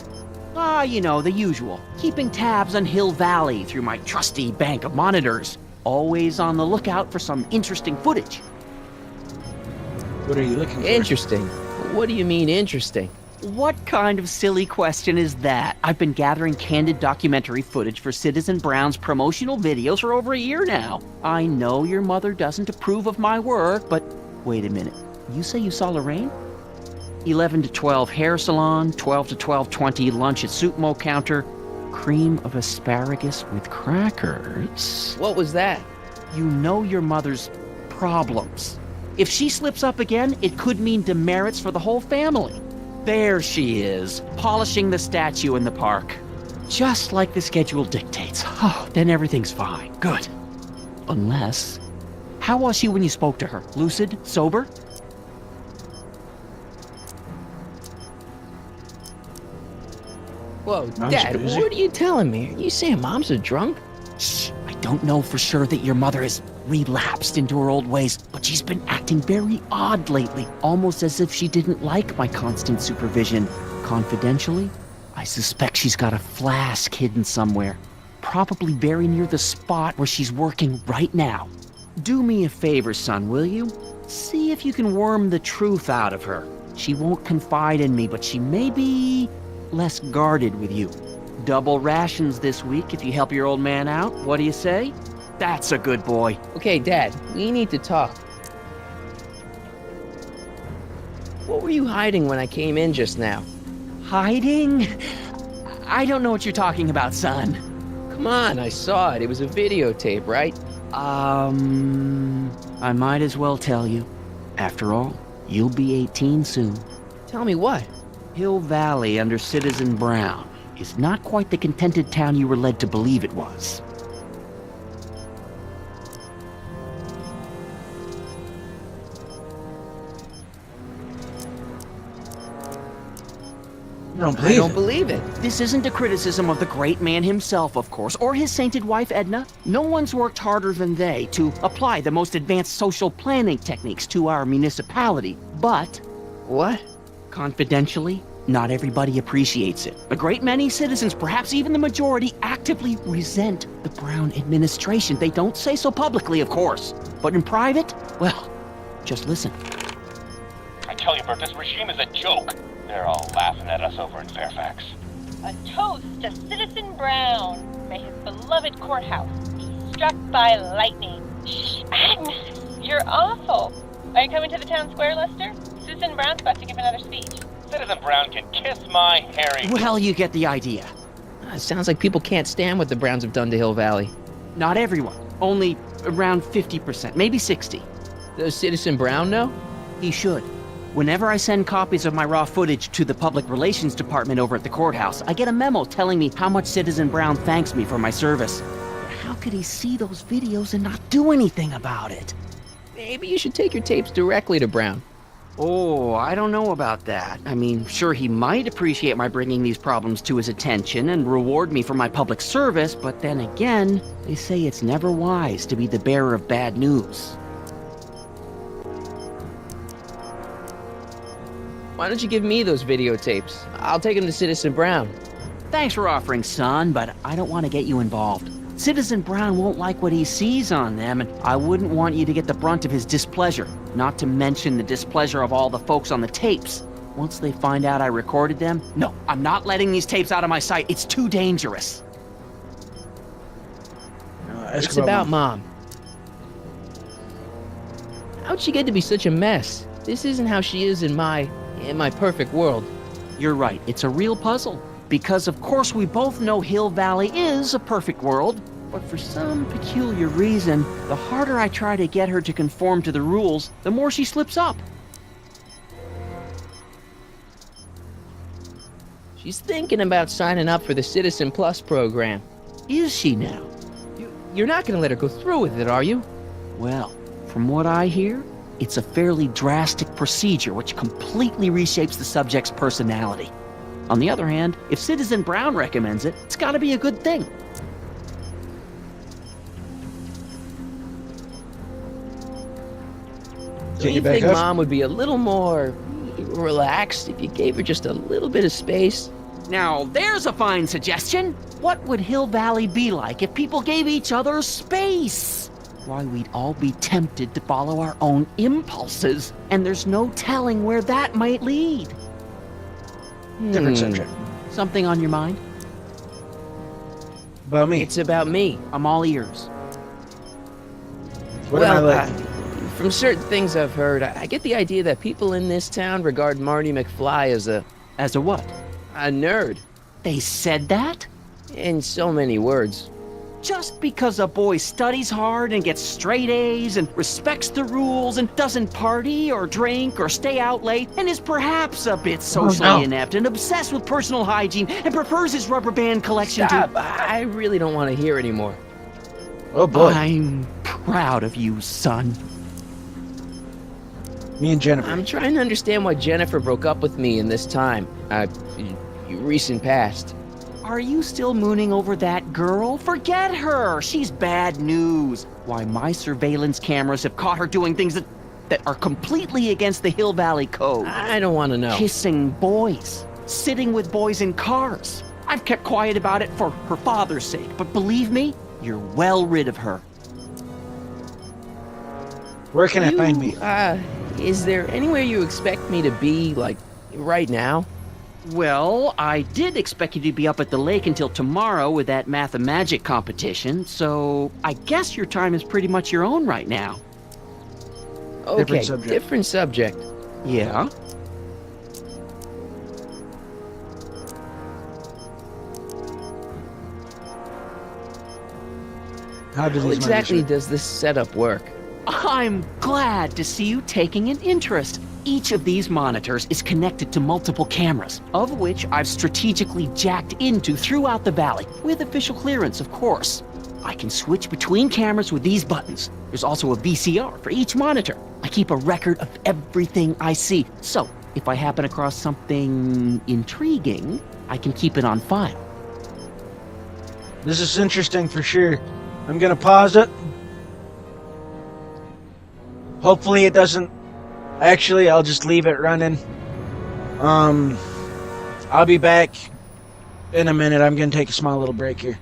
F: You know, the usual. Keeping tabs on Hill Valley through my trusty bank of monitors. Always on the lookout for some interesting footage.
A: What are you looking for?
B: Interesting. What do you mean, interesting?
F: What kind of silly question is that? I've been gathering candid documentary footage for Citizen Brown's promotional videos for over a year now. I know your mother doesn't approve of my work, but wait a minute. You say you saw Lorraine? 11 to 12 hair salon, 12 to 12:20 lunch at soup mo counter, cream of asparagus with crackers.
B: What was that?
F: You know your mother's problems. If she slips up again, it could mean demerits for the whole family. There she is, polishing the statue in the park. Just like the schedule dictates. Oh, then everything's fine. Good. Unless... How was she when you spoke to her? Lucid? Sober?
B: Whoa,
A: I'm
B: Dad,
A: busy.
B: what are you telling me? Are you saying Mom's a drunk?
F: Shh, I don't know for sure that your mother has relapsed into her old ways, but she's been acting very odd lately, almost as if she didn't like my constant supervision. Confidentially, I suspect she's got a flask hidden somewhere, probably very near the spot where she's working right now. Do me a favor, son, will you? See if you can worm the truth out of her. She won't confide in me, but she may be less guarded with you. Double rations this week if you help your old man out. What do you say? That's a good boy.
B: Okay, Dad, we need to talk. What were you hiding when I came in just now?
F: Hiding? I don't know what you're talking about, son.
B: Come on, I saw it. It was a videotape, right?
F: I might as well tell you. After all, you'll be 18 soon.
B: Tell me what?
F: Hill Valley under Citizen Brown is not quite the contented town you were led to believe it was.
B: I don't believe it.
F: This isn't a criticism of the great man himself, of course, or his sainted wife, Edna. No one's worked harder than they to apply the most advanced social planning techniques to our municipality. But...
B: What?
F: Confidentially, not everybody appreciates it. A great many citizens, perhaps even the majority, actively resent the Brown administration. They don't say so publicly, of course. But in private, well, just listen.
C: I tell you, Bert, this regime is a joke. They're all laughing at us over in Fairfax.
L: A toast to Citizen Brown. May his beloved courthouse be struck by lightning. Shh, Agnes, you're awful. Are you coming to the town square, Lester? Citizen Brown's about to give another speech.
C: Citizen Brown can kiss my hairy...
F: Well, you get the idea.
B: It sounds like people can't stand what the Browns have done to Hill Valley.
F: Not everyone. Only around 50%, maybe 60.
B: Does Citizen Brown know?
F: He should. Whenever I send copies of my raw footage to the Public Relations Department over at the courthouse, I get a memo telling me how much Citizen Brown thanks me for my service. How could he see those videos and not do anything about it?
B: Maybe you should take your tapes directly to Brown.
F: Oh, I don't know about that. I mean, sure, he might appreciate my bringing these problems to his attention and reward me for my public service, but then again, they say it's never wise to be the bearer of bad news.
B: Why don't you give me those videotapes? I'll take them to Citizen Brown.
F: Thanks for offering, son, but I don't want to get you involved. Citizen Brown won't like what he sees on them, and I wouldn't want you to get the brunt of his displeasure, not to mention the displeasure of all the folks on the tapes. Once they find out I recorded them, no, I'm not letting these tapes out of my sight. It's too dangerous.
B: It's about Mom. How'd she get to be such a mess? This isn't how she is in my perfect world.
F: You're right, it's a real puzzle. Because of course we both know Hill Valley is a perfect world, but for some peculiar reason, the harder I try to get her to conform to the rules, the more she slips up.
B: She's thinking about signing up for the Citizen Plus program.
F: Is she now?
B: You're not gonna let her go through with it, are you?
F: Well, from what I hear, it's a fairly drastic procedure which completely reshapes the subject's personality. On the other hand, if Citizen Brown recommends it, it's gotta be a good thing.
B: Do you think Mom would be a little more relaxed if you gave her just a little bit of space?
F: Now, there's a fine suggestion. What would Hill Valley be like if people gave each other space? Why, we'd all be tempted to follow our own impulses, and there's no telling where that might lead.
A: Different subject.
F: Something on your mind?
A: About me.
B: It's about me.
F: I'm all ears.
A: What am I like?
B: From certain things I've heard, I get the idea that people in this town regard Marty McFly as a...
F: As a what?
B: A nerd.
F: They said that?
B: In so many words.
F: Just because a boy studies hard and gets straight A's and respects the rules and doesn't party or drink or stay out late and is perhaps a bit socially inept and obsessed with personal hygiene and prefers his rubber band collection
B: Stop. I really don't want to hear anymore.
A: Oh boy.
F: I'm proud of you, son.
A: Me and Jennifer.
B: I'm trying to understand why Jennifer broke up with me in this time. Recent past.
F: Are you still mooning over that girl? Forget her! She's bad news. Why, my surveillance cameras have caught her doing things that are completely against the Hill Valley Code.
B: I don't want to know.
F: Kissing boys. Sitting with boys in cars. I've kept quiet about it for her father's sake, but believe me, you're well rid of her.
A: Where can I find me?
B: Is there anywhere you expect me to be, like, right now?
F: Well, I did expect you to be up at the lake until tomorrow with that math-magic competition, so I guess your time is pretty much your own right now.
B: Okay,
A: subject.
B: different subject.
F: Yeah?
A: How do
B: How
A: these
B: exactly
A: miners work?
B: does this setup work?
F: I'm glad to see you taking an interest. Each of these monitors is connected to multiple cameras, of which I've strategically jacked into throughout the valley, with official clearance, of course. I can switch between cameras with these buttons. There's also a VCR for each monitor. I keep a record of everything I see, so if I happen across something intriguing, I can keep it on file.
A: This is interesting for sure. I'm gonna pause it. Hopefully it doesn't. Actually, I'll just leave it running. I'll be back in a minute. I'm gonna take a small little break here.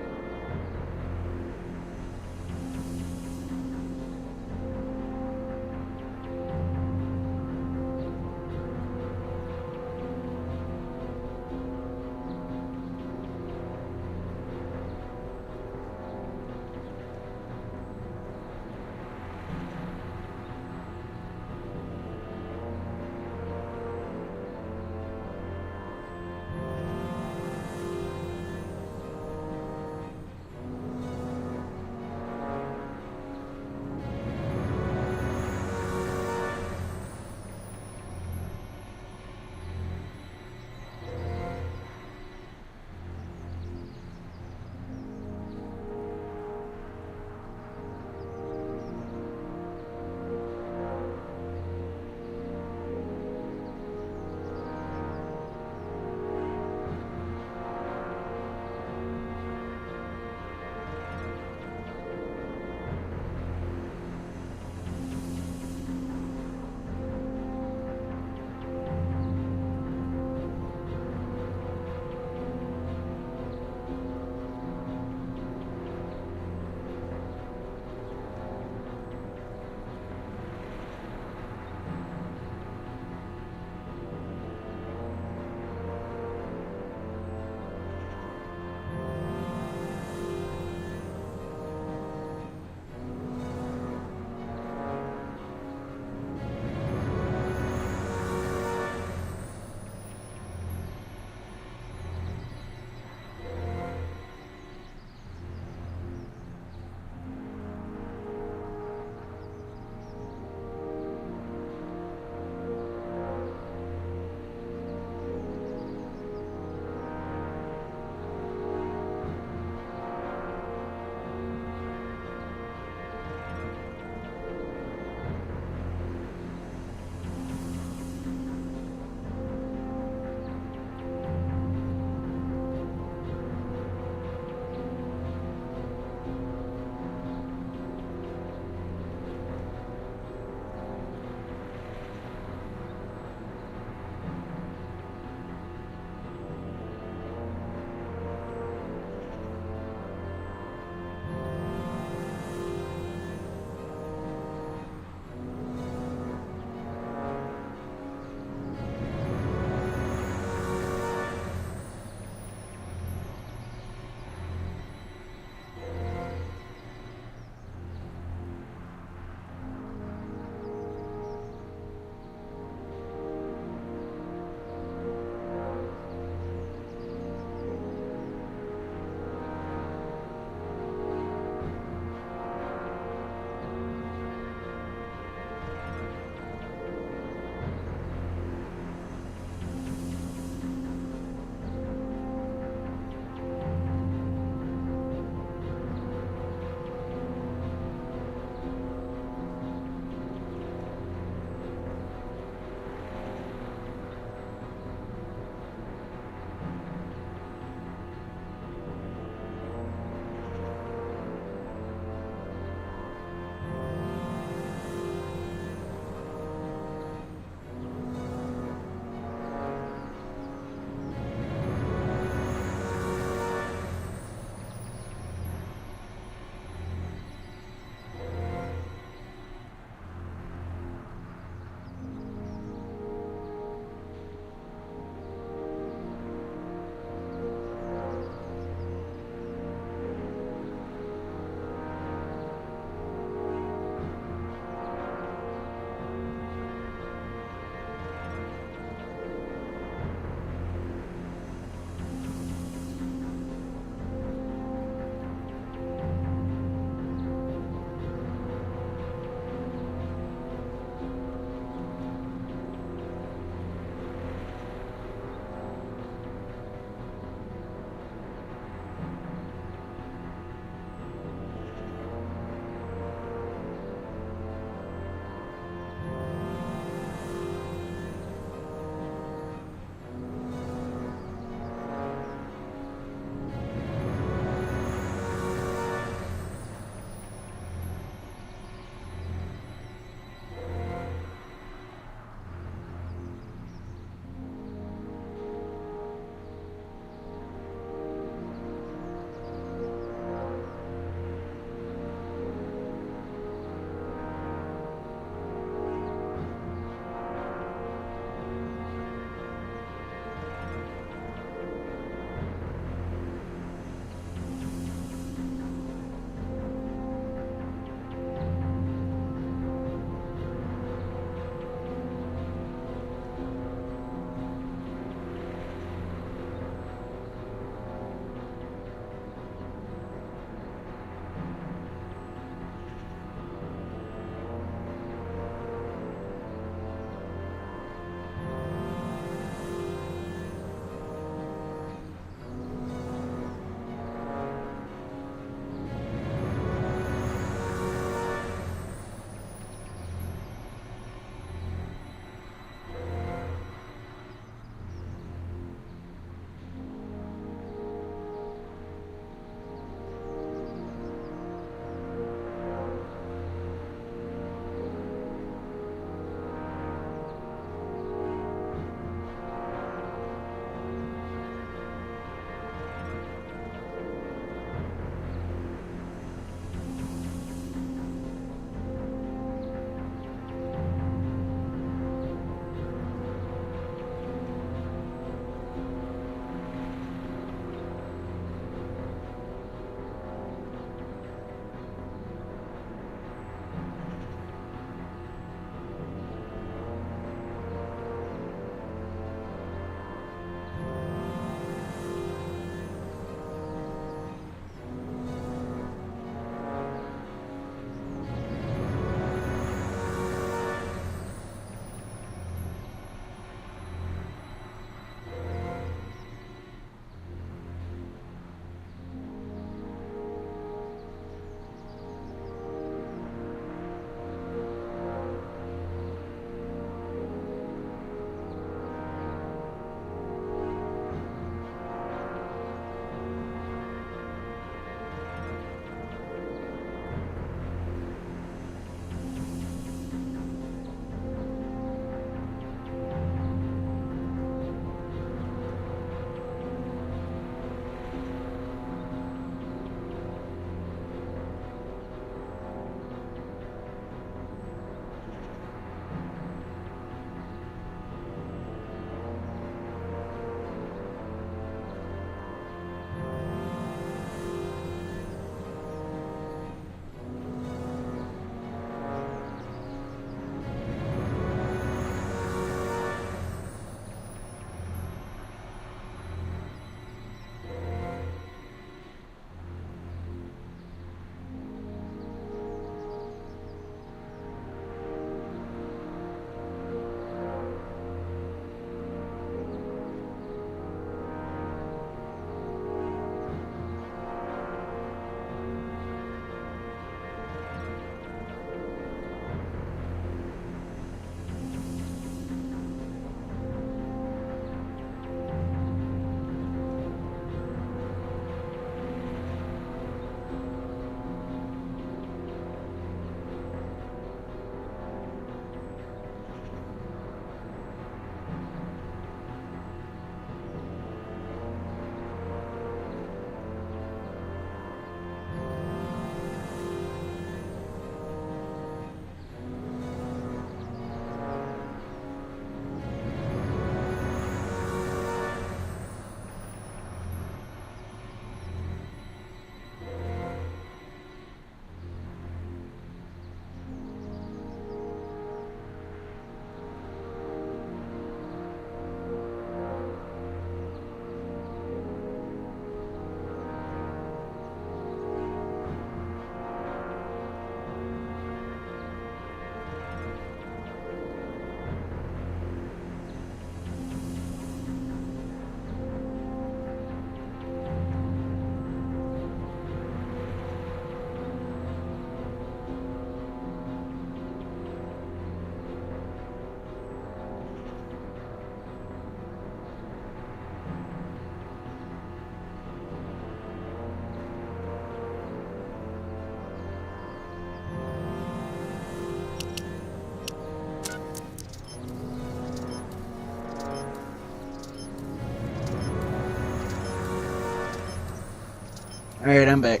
A: Alright, I'm back.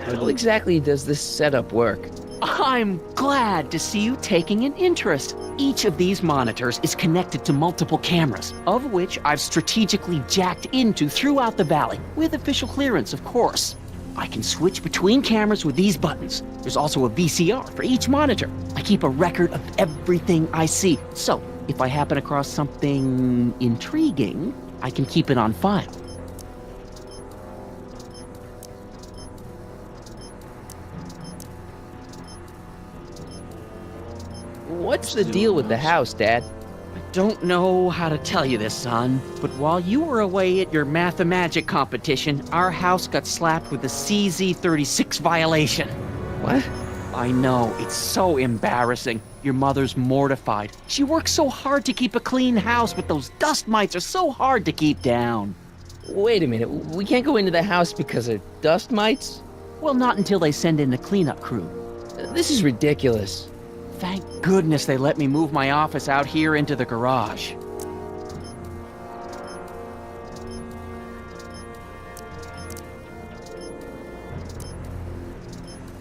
B: How exactly does this setup work?
F: I'm glad to see you taking an interest. Each of these monitors is connected to multiple cameras, of which I've strategically jacked into throughout the valley, with official clearance, of course. I can switch between cameras with these buttons. There's also a VCR for each monitor. I keep a record of everything I see, so if I happen across something intriguing, I can keep it on file.
B: What's the deal with the house, Dad?
F: I don't know how to tell you this, son, but while you were away at your Mathemagic competition, our house got slapped with a CZ36 violation.
B: What?
F: I know, it's so embarrassing. Your mother's mortified. She works so hard to keep a clean house, but those dust mites are so hard to keep down.
B: Wait a minute, we can't go into the house because of dust mites?
F: Well, not until they send in the cleanup crew.
B: This is ridiculous.
F: Thank goodness they let me move my office out here into the garage.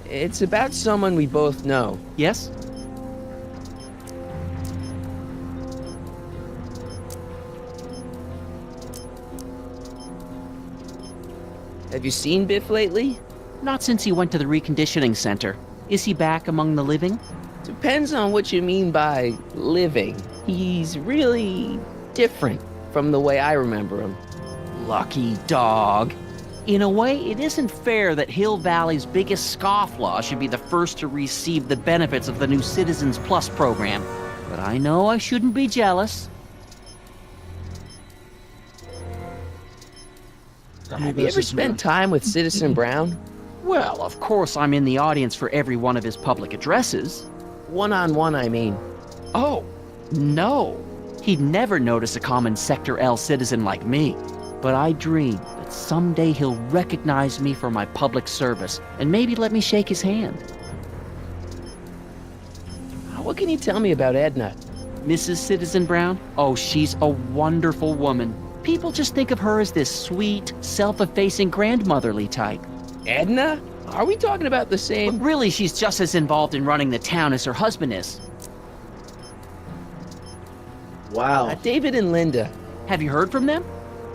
B: It's about someone we both know.
F: Yes?
B: Have you seen Biff lately?
F: Not since he went to the reconditioning center. Is he back among the living?
B: Depends on what you mean by living. He's really different from the way I remember him.
F: Lucky dog. In a way, it isn't fair that Hill Valley's biggest scofflaw should be the first to receive the benefits of the new Citizens Plus program. But I know I shouldn't be jealous.
B: Have you ever spent time with Citizen Brown?
F: Well, of course I'm in the audience for every one of his public addresses.
B: One-on-one, I mean.
F: Oh, no. He'd never notice a common Sector L citizen like me. But I dream that someday he'll recognize me for my public service and maybe let me shake his hand.
B: What can you tell me about Edna?
F: Mrs. Citizen Brown? Oh, she's a wonderful woman. People just think of her as this sweet, self-effacing grandmotherly type.
B: Edna? Are we talking about the same?
F: But really, she's just as involved in running the town as her husband is.
A: Wow.
B: David and Linda.
F: Have you heard from them?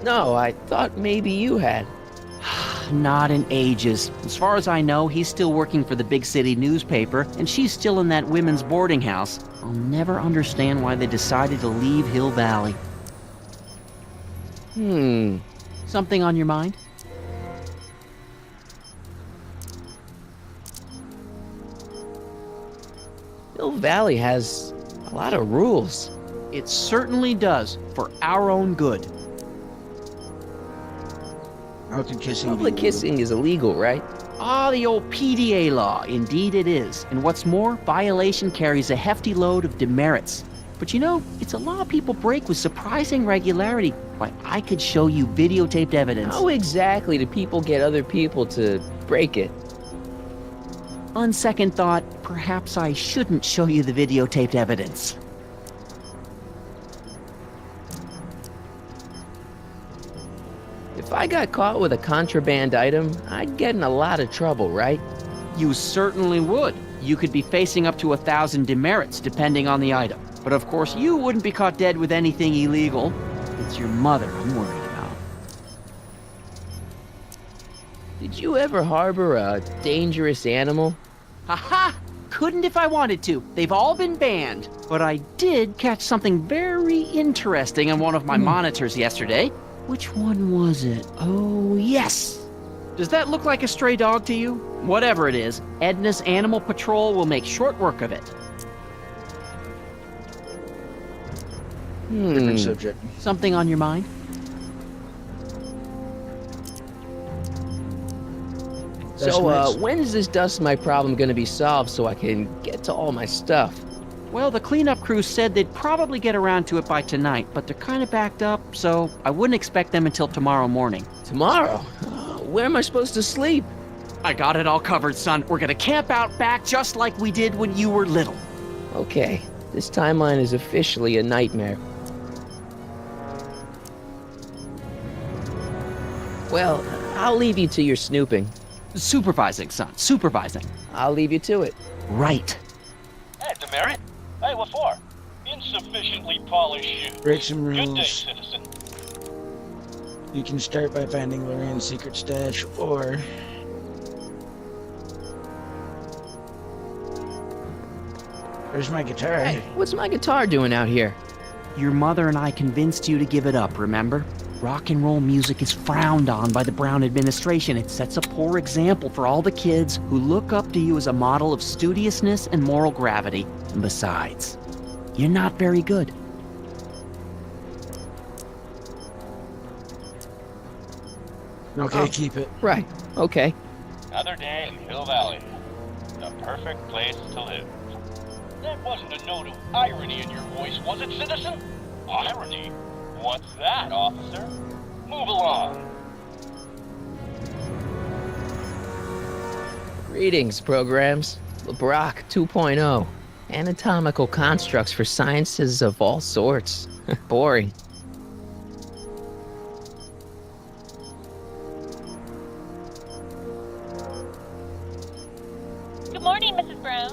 B: No, I thought maybe you had.
F: Not in ages. As far as I know, he's still working for the big city newspaper, and she's still in that women's boarding house. I'll never understand why they decided to leave Hill Valley. Something on your mind?
B: Hill Valley has a lot of rules.
F: It certainly does, for our own good.
B: Public kissing is illegal, right?
F: Ah, the old PDA law. Indeed it is. And what's more, violation carries a hefty load of demerits. But you know, it's a law people break with surprising regularity. Why, I could show you videotaped evidence.
B: How exactly do people get other people to break it?
F: On second thought, perhaps I shouldn't show you the videotaped evidence.
B: If I got caught with a contraband item, I'd get in a lot of trouble, right?
F: You certainly would. You could be facing up to 1,000 demerits, depending on the item. But of course, you wouldn't be caught dead with anything illegal. It's your mother I'm worried about.
B: Did you ever harbor a dangerous animal?
F: Haha! Couldn't if I wanted to. They've all been banned. But I did catch something very interesting on one of my monitors yesterday. Which one was it? Oh, yes! Does that look like a stray dog to you? Whatever it is, Edna's Animal Patrol will make short work of it.
A: Different subject.
F: Something on your mind?
B: So, when is this dust mite problem gonna be solved so I can get to all my stuff?
F: Well, the cleanup crew said they'd probably get around to it by tonight, but they're kind of backed up, so I wouldn't expect them until tomorrow morning.
B: Tomorrow? Where am I supposed to sleep?
F: I got it all covered, son. We're gonna camp out back just like we did when you were little.
B: Okay, this timeline is officially a nightmare. Well, I'll leave you to your snooping.
F: Supervising, son. Supervising.
B: I'll leave you to it.
F: Right.
C: Hey, Demerit. Hey, what for? Insufficiently polished shoes.
A: Break some
C: Good day,
A: rules.
C: citizen.
A: You can start by finding Lorraine's secret stash, or... Where's my guitar?
B: Hey, what's my guitar doing out here?
F: Your mother and I convinced you to give it up, remember? Rock and roll music is frowned on by the Brown administration. It sets a poor example for all the kids who look up to you as a model of studiousness and moral gravity. And besides, you're not very good.
A: Okay,
B: Oh.
A: keep it.
B: Right, okay.
C: Another day in Hill Valley. The perfect place to live. That wasn't a note of irony in your voice, was it, citizen? Irony? What's that, officer? Move along.
B: Greetings, programs. LeBrock 2.0. Anatomical constructs for sciences of all sorts. Boring.
L: Good morning, Mrs. Brown.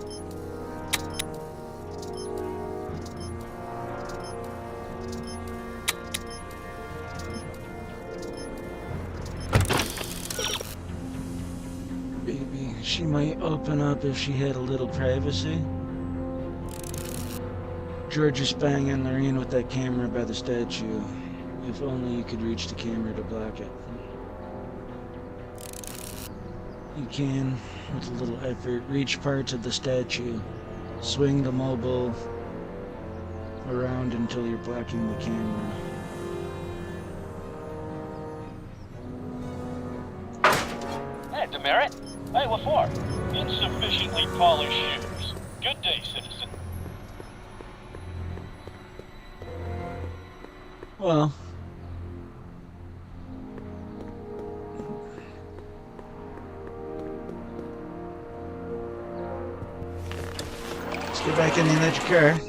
A: Baby, she might open up if she had a little privacy. George is spying on Lorraine with that camera by the statue. If only you could reach the camera to block it. You can, with a little effort, reach parts of the statue. Swing the mobile around until you're blocking the camera.
C: Hey, Demerit. Hey, what for? Insufficiently polished shoes. Good day, citizen.
A: Well, let's get back in the electric car.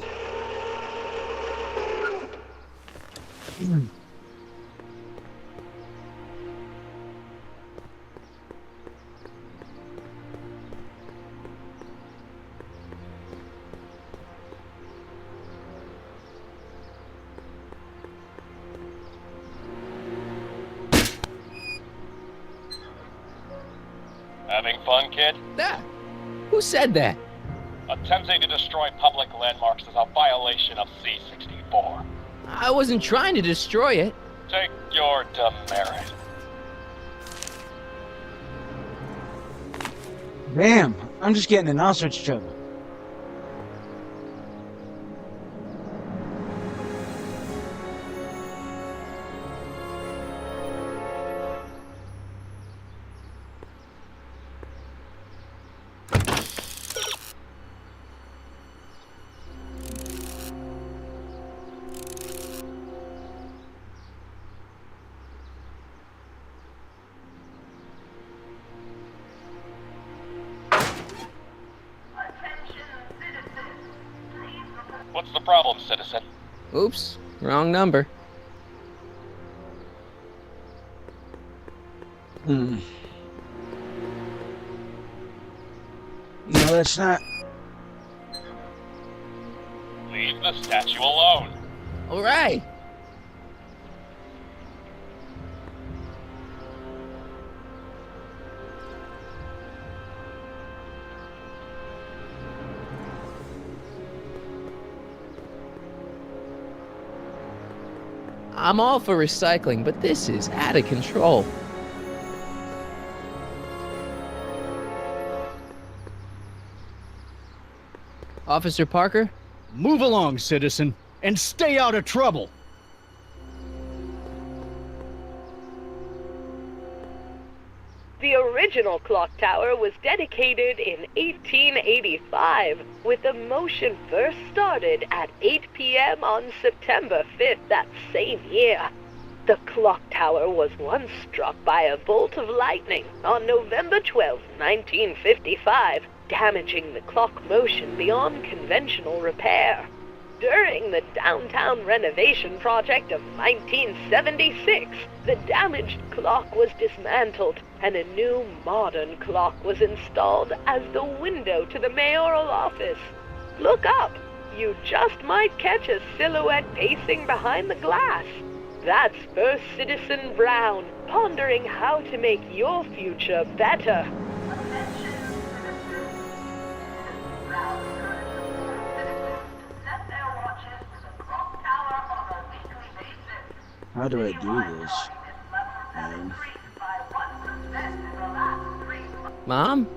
C: Having fun, kid?
B: Ah, who said that?
C: Attempting to destroy public landmarks is a violation of C-64.
B: I wasn't trying to destroy it.
C: Take your demerit.
A: Damn, I'm just getting in all sorts of trouble.
C: What's the problem, citizen?
B: Oops, wrong number.
A: No, that's not.
C: Leave the statue alone.
B: All right. I'm all for recycling, but this is out of control. Officer Parker?
E: Move along, citizen, and stay out of trouble.
G: The original clock tower was dedicated in 1885, with the motion first started at 8 p.m. on September 5th that same year. The clock tower was once struck by a bolt of lightning on November 12, 1955, damaging the clock motion beyond conventional repair. During the downtown renovation project of 1976, the damaged clock was dismantled and a new modern clock was installed as the window to the mayoral office. Look up! You just might catch a silhouette pacing behind the glass. That's First Citizen Brown, pondering how to make your future better.
A: How do I do this?
B: Mom?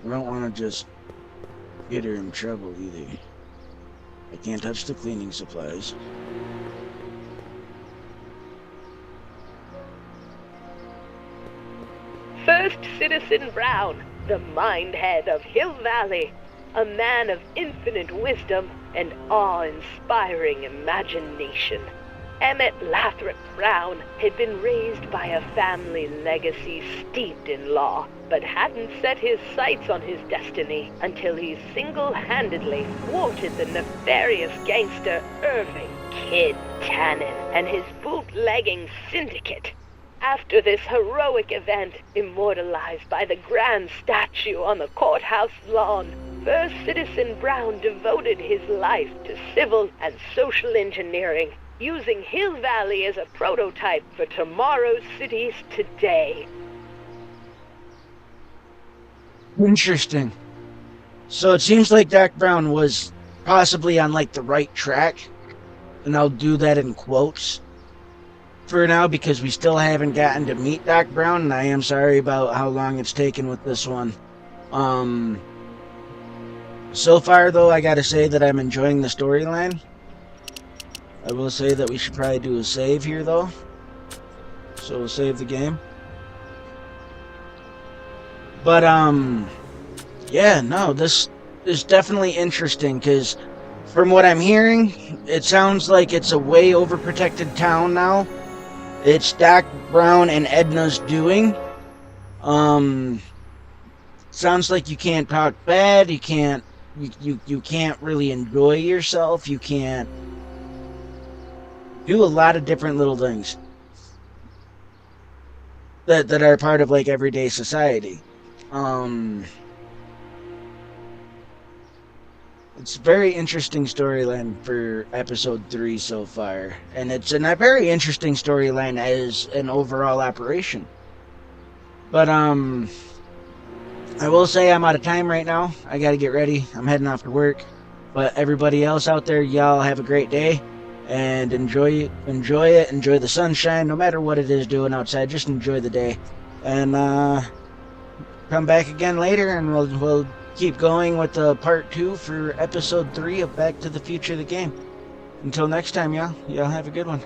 A: I don't want to just get her in trouble either. I can't touch the cleaning supplies.
G: First Citizen Brown, the mind head of Hill Valley, a man of infinite wisdom and awe-inspiring imagination. Emmett Lathrop Brown had been raised by a family legacy steeped in law, but hadn't set his sights on his destiny until he single-handedly thwarted the nefarious gangster Irving Kid Tannen and his bootlegging syndicate. After this heroic event, immortalized by the grand statue on the courthouse lawn, First Citizen Brown devoted his life to civil and social engineering, using Hill Valley as a prototype for tomorrow's cities today.
A: Interesting. So it seems like Doc Brown was possibly on like the right track, and I'll do that in quotes for now because we still haven't gotten to meet Doc Brown, and I am sorry about how long it's taken with this one. So far though, I gotta say that I'm enjoying the storyline. I will say that we should probably do a save here though. So we'll save the game. But yeah, no, this is definitely interesting because from what I'm hearing, it sounds like it's a way overprotected town now. It's Doc Brown and Edna's doing. Sounds like you can't talk bad, you can't you can't really enjoy yourself, you can't do a lot of different little things that are part of like everyday society. It's a very interesting storyline for episode 3 so far, and it's a very interesting storyline as an overall operation. But I will say I'm out of time right now. I gotta get ready. I'm heading off to work. But everybody else out there, y'all have a great day and enjoy it. Enjoy the sunshine, no matter what it is doing outside. Just enjoy the day, and come back again later, and we'll keep going with the part 2 for episode 3 of Back to the Future, the game. Until next time, y'all have a good one.